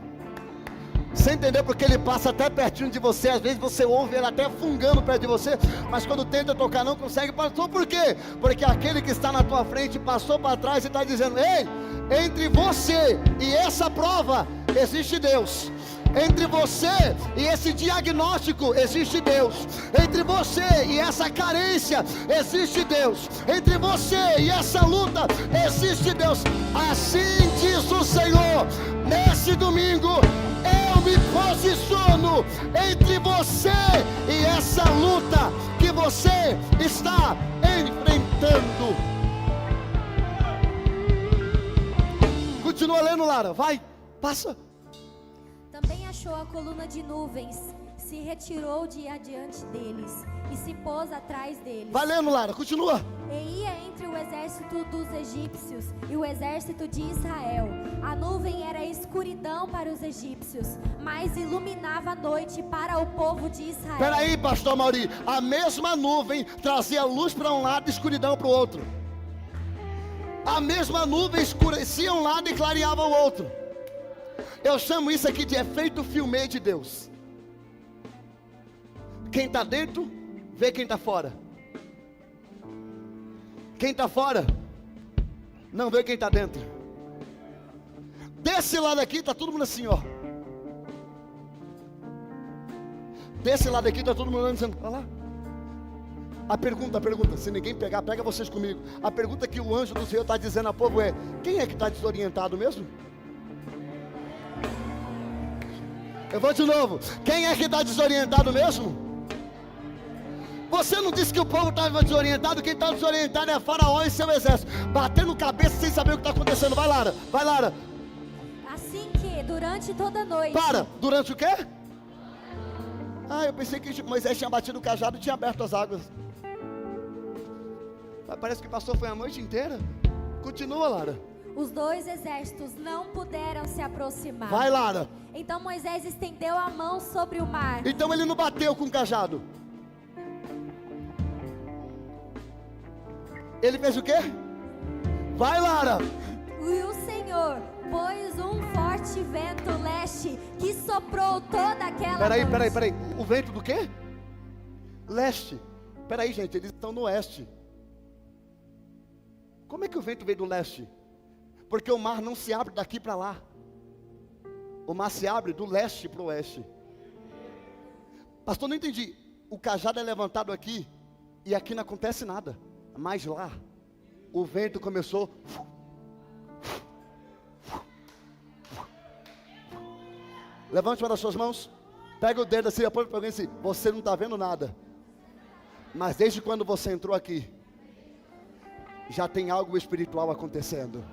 Você entendeu porque ele passa até pertinho de você? Às vezes você ouve ele até fungando perto de você, mas quando tenta tocar não consegue. Passou por quê? Porque aquele que está na tua frente passou para trás e está dizendo: ei, entre você e essa prova existe Deus. Entre você e esse diagnóstico existe Deus. Entre você e essa carência existe Deus. Entre você e essa luta existe Deus. Assim diz o Senhor: nesse domingo eu me posiciono entre você e essa luta que você está enfrentando. Continua lendo, Lara, vai, passa. Também achou a coluna de nuvens, se retirou de adiante deles e se pôs atrás deles. Vai lendo, Lara, continua. E ia entre o exército dos egípcios e o exército de Israel. A nuvem era escuridão para os egípcios, mas iluminava a noite para o povo de Israel. Peraí, pastor Mauri, a mesma nuvem trazia luz para um lado e escuridão para o outro. A mesma nuvem escurecia um lado e clareava o outro. Eu chamo isso aqui de efeito filme de Deus. Quem está dentro, vê quem está fora. Quem está fora, não vê quem está dentro. Desse lado aqui está todo mundo assim, ó. Desse lado aqui está todo mundo dizendo: olha lá. A pergunta, se ninguém pegar, pega vocês comigo. A pergunta que o anjo do Senhor está dizendo ao povo é: quem é que está desorientado mesmo? Eu vou de novo. Quem é que está desorientado mesmo? Você não disse que o povo estava desorientado? Quem está desorientado é Faraó e seu exército, batendo cabeça sem saber o que está acontecendo. Vai, Lara. Assim que durante toda a noite. Durante o quê? Eu pensei que Moisés tinha batido o cajado e tinha aberto as águas. Mas parece que passou foi a noite inteira. Continua, Lara. Os dois exércitos não puderam se aproximar. Vai, Lara. Então Moisés estendeu a mão sobre o mar. Então ele não bateu com o cajado. Ele fez o quê? Vai, Lara. E o Senhor pôs um forte vento leste que soprou toda aquela noite. Peraí. O vento do quê? Leste. Peraí, gente, eles estão no oeste. Como é que o vento veio do leste? Porque o mar não se abre daqui para lá. O mar se abre do leste para o oeste. Pastor, não entendi. O cajado é levantado aqui e aqui não acontece nada. Mas lá, o vento começou. Levante uma das suas mãos. Pega o dedo assim, aponta para alguém assim. Você não está vendo nada. Mas desde quando você entrou aqui, já tem algo espiritual acontecendo.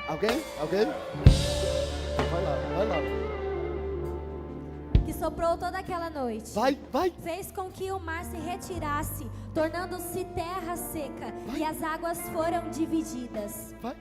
Alguém? Vai lá. Que soprou toda aquela noite. Vai. Fez com que o mar se retirasse, tornando-se terra seca, Vai. e as águas foram divididas. Vai.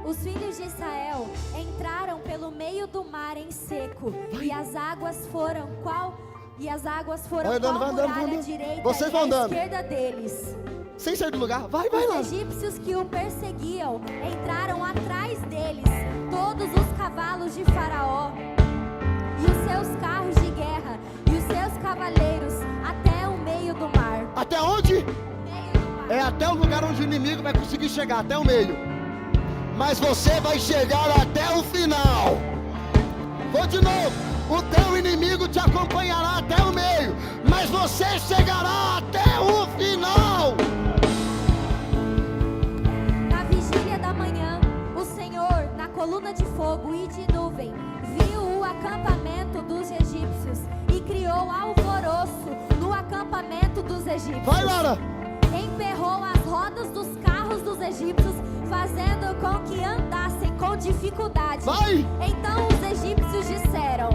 Os filhos de Israel entraram pelo meio do mar em seco, e as águas foram qual Vai andando. muralha direita Vocês e vão a andando. esquerda deles. Sem sair do lugar. Vai lá. Os egípcios que o perseguiam entraram atrás deles, todos os cavalos de Faraó, e os seus carros de guerra, e os seus cavaleiros, até o meio do mar. Até onde? Meio do mar. É até o lugar onde o inimigo vai conseguir chegar, até o meio. Mas você vai chegar até o final. Vou de novo. O teu inimigo te acompanhará até o meio, mas você chegará até o final. Na vigília da manhã, o Senhor, na coluna de fogo e de nuvem, viu o acampamento dos egípcios e criou alvoroço no acampamento dos egípcios. Vai, Lara. Emperrou as rodas dos carros dos egípcios, fazendo com que andassem com dificuldade. Vai. Então os egípcios disseram: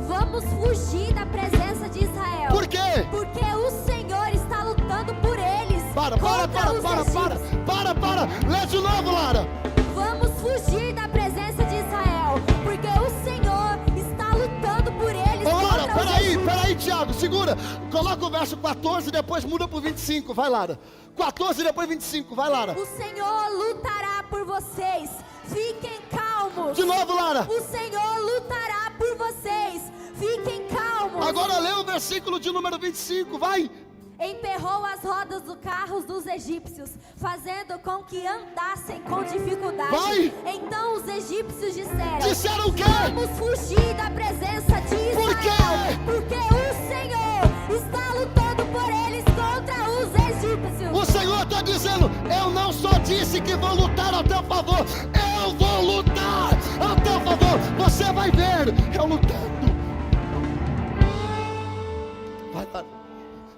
vamos fugir da presença de Israel. Por quê? Porque o Senhor está lutando por eles. Para. Lê de novo, Lara. Vamos fugir da presença de Israel, porque o Senhor está lutando por eles. Ô, Lara, contra os egípcios. peraí, Tiago, segura. Coloca o verso 14 e depois muda pro 25. Vai, Lara. 14 e depois 25. Vai, Lara. O Senhor lutará por vocês. Fiquem calmos. De novo, Lara. O Senhor lutará por vocês. Fiquem calmos. Agora lê o versículo de número 25. Vai. Emperrou as rodas dos carros dos egípcios, fazendo com que andassem com dificuldade. Vai. Então os egípcios disseram: Disseram o quê? vamos fugir da presença de Israel. Por quê? Porque o Senhor está lutando por eles contra os egípcios. O Senhor está dizendo: eu não só disse que vou lutar a teu favor, eu vou lutar a teu favor. Você vai ver eu lutando.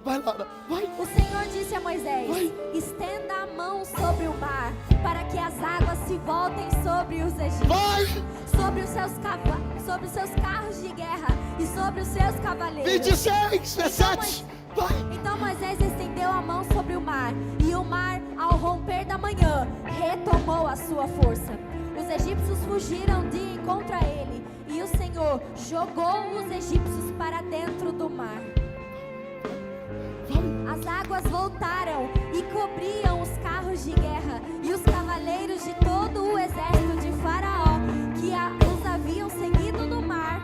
Vai, Lara, vai. O Senhor disse a Moisés: Vai. estenda a mão sobre o mar, para que as águas se voltem sobre os egípcios, Vai. sobre os seus carros de guerra e sobre os seus cavaleiros. 26, 17. Vai. Então Moisés estendeu a mão sobre o mar, e o mar, ao romper da manhã, retomou a sua força. Os egípcios fugiram de encontro a ele, e o Senhor jogou os egípcios para dentro do mar. As águas voltaram e cobriam os carros de guerra e os cavaleiros de todo o exército de Faraó, que os haviam seguido no mar.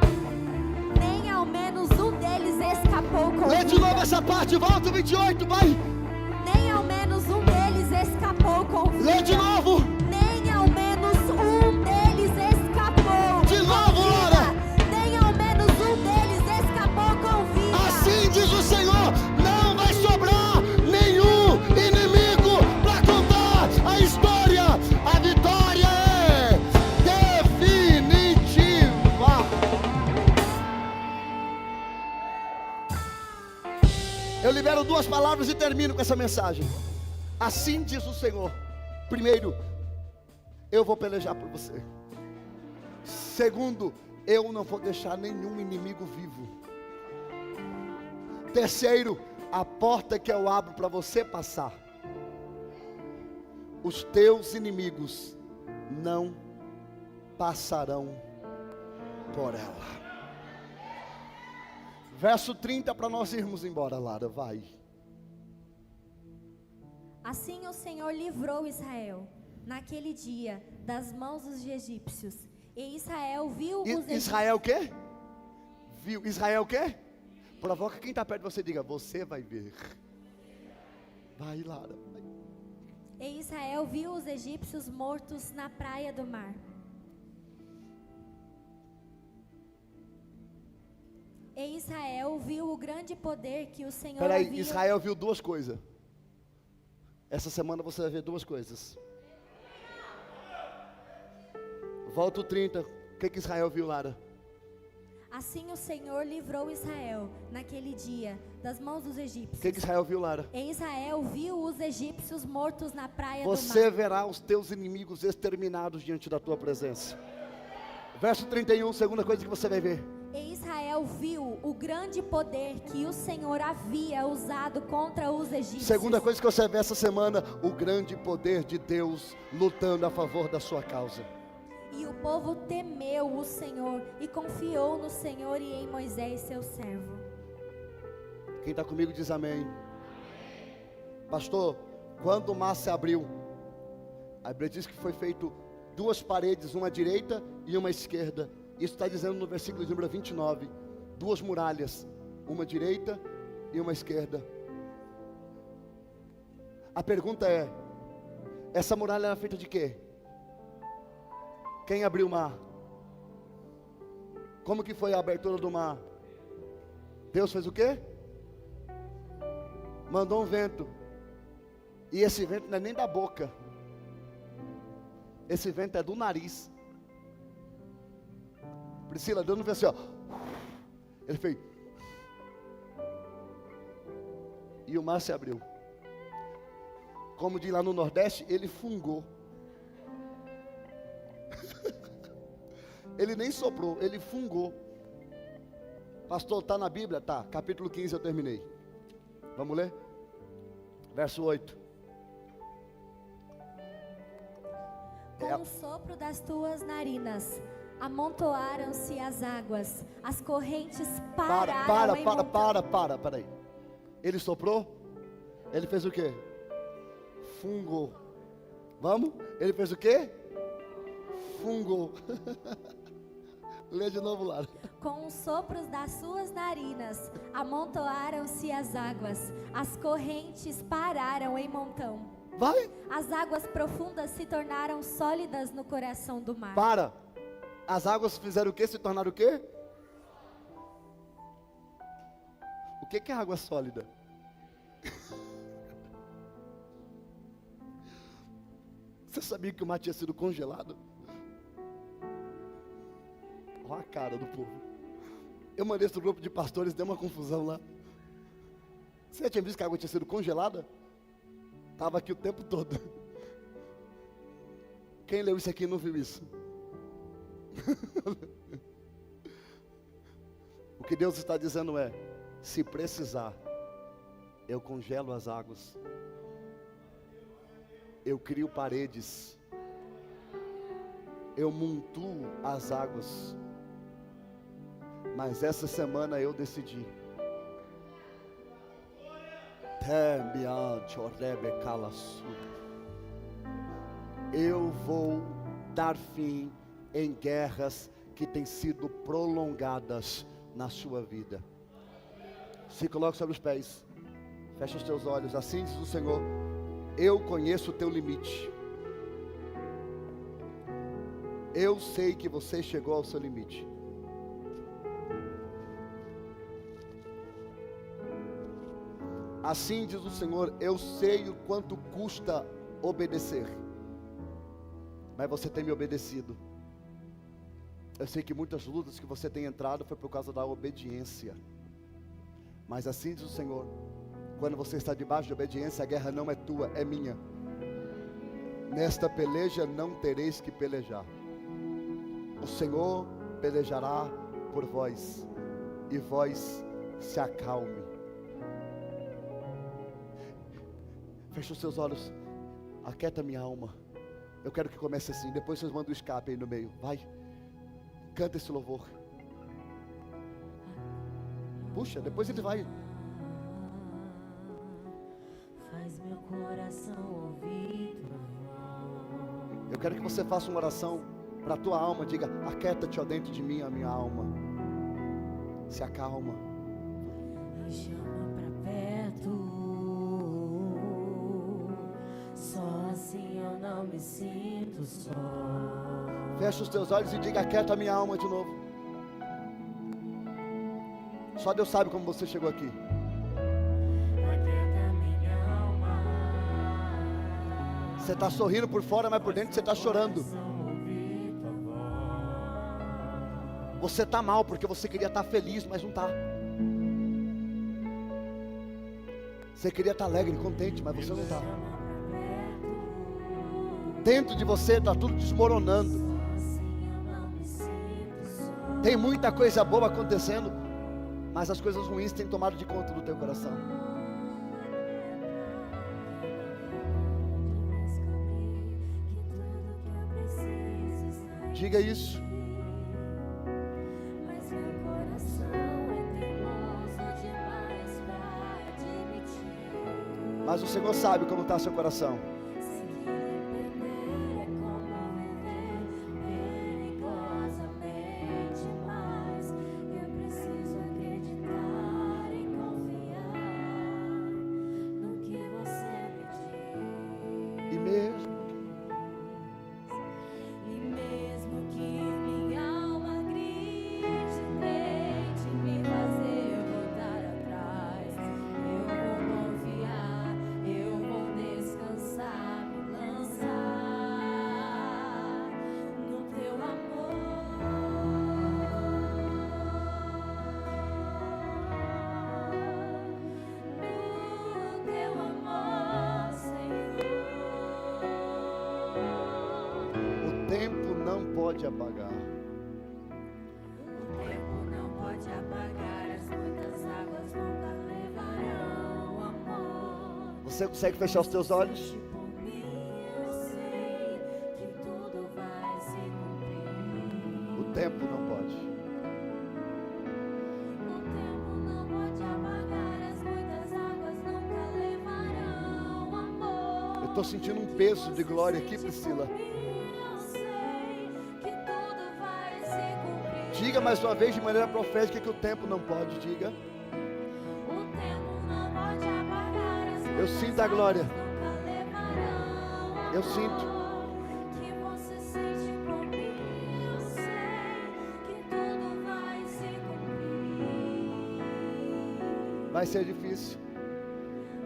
Nem ao menos um deles escapou com Lê de vida. novo essa parte, volta o 28, vai. Nem ao menos um deles escapou com vida. Lê de novo. Nem ao menos um deles escapou. De novo, com vida. Laura. Nem ao menos um deles escapou com vida. Assim diz o Senhor: não vai sobrar nenhum inimigo para contar a história. A vitória é definitiva. Eu libero duas palavras e termino com essa mensagem. Assim diz o Senhor: primeiro, eu vou pelejar por você. Segundo, eu não vou deixar nenhum inimigo vivo. Terceiro, a porta que eu abro para você passar, os teus inimigos não passarão por ela. Verso 30 para nós irmos embora, Lara, vai. Assim o Senhor livrou Israel naquele dia das mãos dos egípcios. E Israel viu os egípcios. Israel o quê? Viu? Israel o quê? Provoca quem está perto de você, diga, você vai ver. Vai, Lara. Vai. E Israel viu os egípcios mortos na praia do mar. E Israel viu o grande poder que o Senhor Peraí, havia... Israel viu duas coisas. Essa semana você vai ver duas coisas. Volta o 30. O que Israel viu, Lara? Assim o Senhor livrou Israel naquele dia das mãos dos egípcios. O que Israel viu, Lara? E Israel viu os egípcios mortos na praia Você do mar. verá os teus inimigos exterminados diante da tua presença. Verso 31, segunda coisa que você vai ver. E Israel viu o grande poder que o Senhor havia usado contra os egípcios. Segunda coisa que você vai ver essa semana, o grande poder de Deus lutando a favor da sua causa. E o povo temeu o Senhor e confiou no Senhor e em Moisés, seu servo. Quem está comigo diz amém. Pastor, quando o mar se abriu, a Bíblia diz que foi feito duas paredes, uma à direita e uma à esquerda. Isso está dizendo no versículo número 29. Duas muralhas, uma à direita e uma à esquerda. A pergunta é, essa muralha era feita de quê? Quem abriu o mar? Como que foi a abertura do mar? Deus fez o quê? Mandou um vento. E esse vento não é nem da boca. Esse vento é do nariz. Priscila, Deus não fez assim, ó. Ele fez. E o mar se abriu. Como diz lá no Nordeste, ele fungou. Ele nem soprou, ele fungou. Pastor, está na Bíblia? Tá, capítulo 15 eu terminei. Vamos ler? Verso 8. Com o sopro das tuas narinas amontoaram-se as águas, as correntes pararam em montão. Para aí. Ele soprou? Ele fez o quê? Fungou. Vamos? Ele fez o quê? Fungou. Lê de novo lá. Com os sopros das suas narinas amontoaram-se as águas, as correntes pararam em montão. Vai. As águas profundas se tornaram sólidas no coração do mar. Para. As águas fizeram o quê? Se tornaram o quê? O que é água sólida? Você sabia que o mar tinha sido congelado? Olha a cara do povo. Eu mandei esse grupo de pastores, deu uma confusão lá. Você já tinha visto que a água tinha sido congelada? Estava aqui o tempo todo. Quem leu isso aqui não viu isso? O que Deus está dizendo é, se precisar, eu congelo as águas. Eu crio paredes. Eu montuo as águas. Mas essa semana eu decidi. Eu vou dar fim em guerras que têm sido prolongadas na sua vida. Se coloque sobre os pés. Fecha os teus olhos. Assim diz o Senhor. Eu conheço o teu limite. Eu sei que você chegou ao seu limite. Assim diz o Senhor, eu sei o quanto custa obedecer. Mas você tem me obedecido. Eu sei que muitas lutas que você tem entrado foi por causa da obediência. Mas assim diz o Senhor, quando você está debaixo de obediência, a guerra não é tua, é minha. Nesta peleja não tereis que pelejar. O Senhor pelejará por vós, e vós se acalme. Feche os seus olhos. Aquieta minha alma. Eu quero que comece assim. Depois vocês mandam o escape aí no meio. Vai. Canta esse louvor. Puxa, depois ele vai. Faz meu coração ouvir tua voz. Eu quero que você faça uma oração para a tua alma. Diga: aquieta-te ó dentro de mim, a minha alma. Se acalma. Me chama pra perto. Só assim eu não me sinto só. Fecha os teus olhos e diga: aquieta a minha alma de novo. Só Deus sabe como você chegou aqui. Aquieta minha alma. Você está sorrindo por fora, mas por dentro você está chorando. Ouvir tua voz. Você está mal porque você queria estar feliz, mas não está. Você queria estar alegre, contente, mas você não está. Dentro de você está tudo desmoronando. Tem muita coisa boa acontecendo, mas as coisas ruins têm tomado de conta do teu coração. Diga isso. Mas meu coração é teimoso demais pra admitir. Mas o Senhor sabe como está seu coração. Se depender é como viver perigosamente, mas eu preciso acreditar e confiar no que você me diz. E mesmo Que minha alma grite, tente me fazer voltar atrás, eu vou confiar, eu vou descansar, me lançar no teu amor, Senhor. o tempo não pode apagar. O tempo não pode apagar, as muitas águas nunca levarão amor. Você consegue fechar os teus olhos? Por mim eu sei que tudo vai se cumprir. O tempo não pode. O tempo não pode apagar, as muitas águas nunca levarão amor. Eu estou sentindo um peso de glória aqui, Priscila. Eu sei que tudo vai se cumprir. Diga mais uma vez de maneira profética que o tempo não pode. Diga. O tempo não pode apagar, as Eu muitas sinto a glória. nunca levarão Eu sinto. que você sente por mim. Eu sei que tudo vai se cumprir. Vai ser difícil.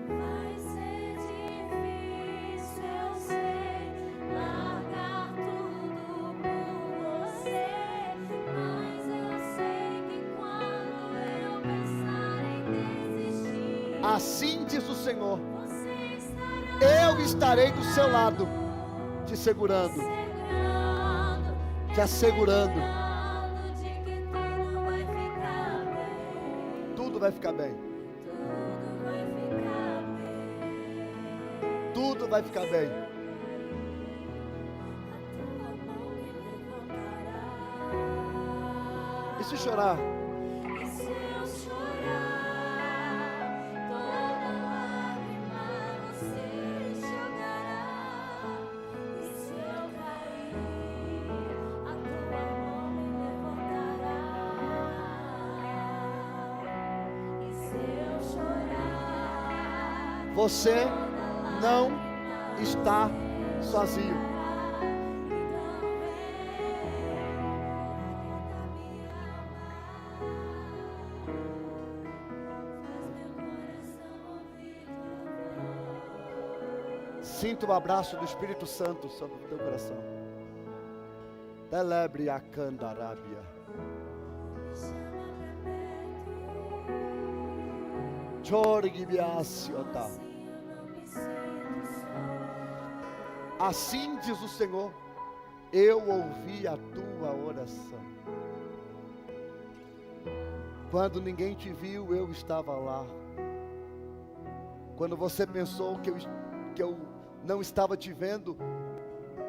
Vai ser difícil, eu sei, largar tudo por você, mas eu sei que quando eu pensar em desistir, Assim diz o Senhor: você estará eu estarei do seu lado, te segurando, segurando, te assegurando. lembrando de que tudo vai ficar bem. Tudo vai ficar bem. Tudo vai ficar bem. Tudo vai ficar bem. A tua mão me levantará. E se chorar? E se eu chorar, toda lágrima você enxugará. E se eu cair, a tua mão me levantará. E se eu chorar, Você não está sozinho. Sinta o abraço do Espírito Santo sobre o teu coração. Telebre a candarábia. Chorigbiasiota. Assim diz o Senhor: eu ouvi a tua oração. Quando ninguém te viu, eu estava lá. Quando você pensou que eu não estava te vendo,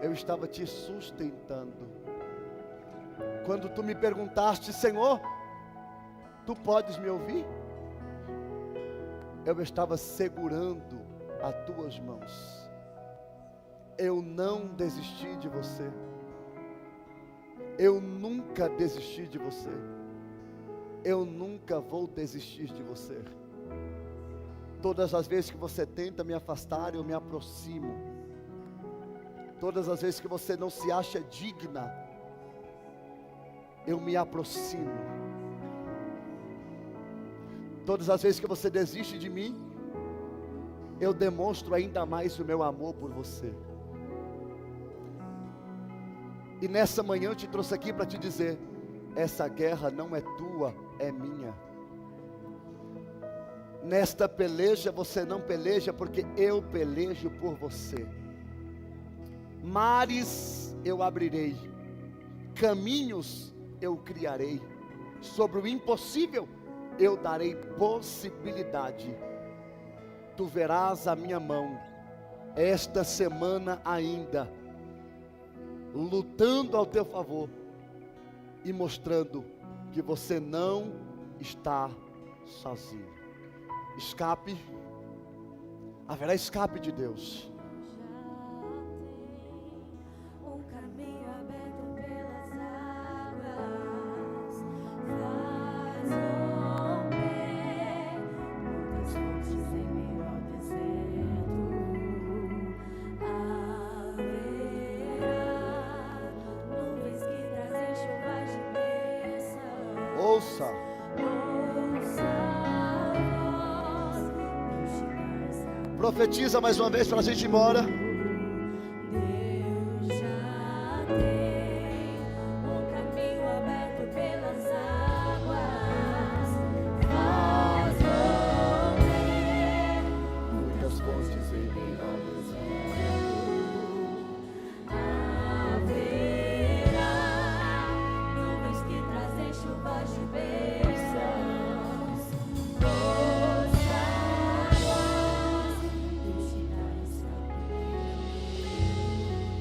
eu estava te sustentando. Quando tu me perguntaste, Senhor, tu podes me ouvir? Eu estava segurando as tuas mãos. Eu não desisti de você. Eu nunca desisti de você. Eu nunca vou desistir de você. Todas as vezes que você tenta me afastar, eu me aproximo. Todas as vezes que você não se acha digna, eu me aproximo. Todas as vezes que você desiste de mim, eu demonstro ainda mais o meu amor por você. E nessa manhã eu te trouxe aqui para te dizer: essa guerra não é tua, é minha. Nesta peleja você não peleja, porque eu pelejo por você. Mares eu abrirei, caminhos eu criarei, sobre o impossível eu darei possibilidade. Tu verás a minha mão esta semana ainda, lutando ao teu favor e mostrando que você não está sozinho. Escape, haverá escape de Deus. Um caminho aberto pelas águas, faz romper muitas fontes em meio ao deserto. Haverá nuvens que trazem chuvas de bênção. Ouça, profetiza mais uma vez para a gente ir embora. Deus já tem um caminho aberto pelas águas, faz romper muitas fontes em meio ao deserto.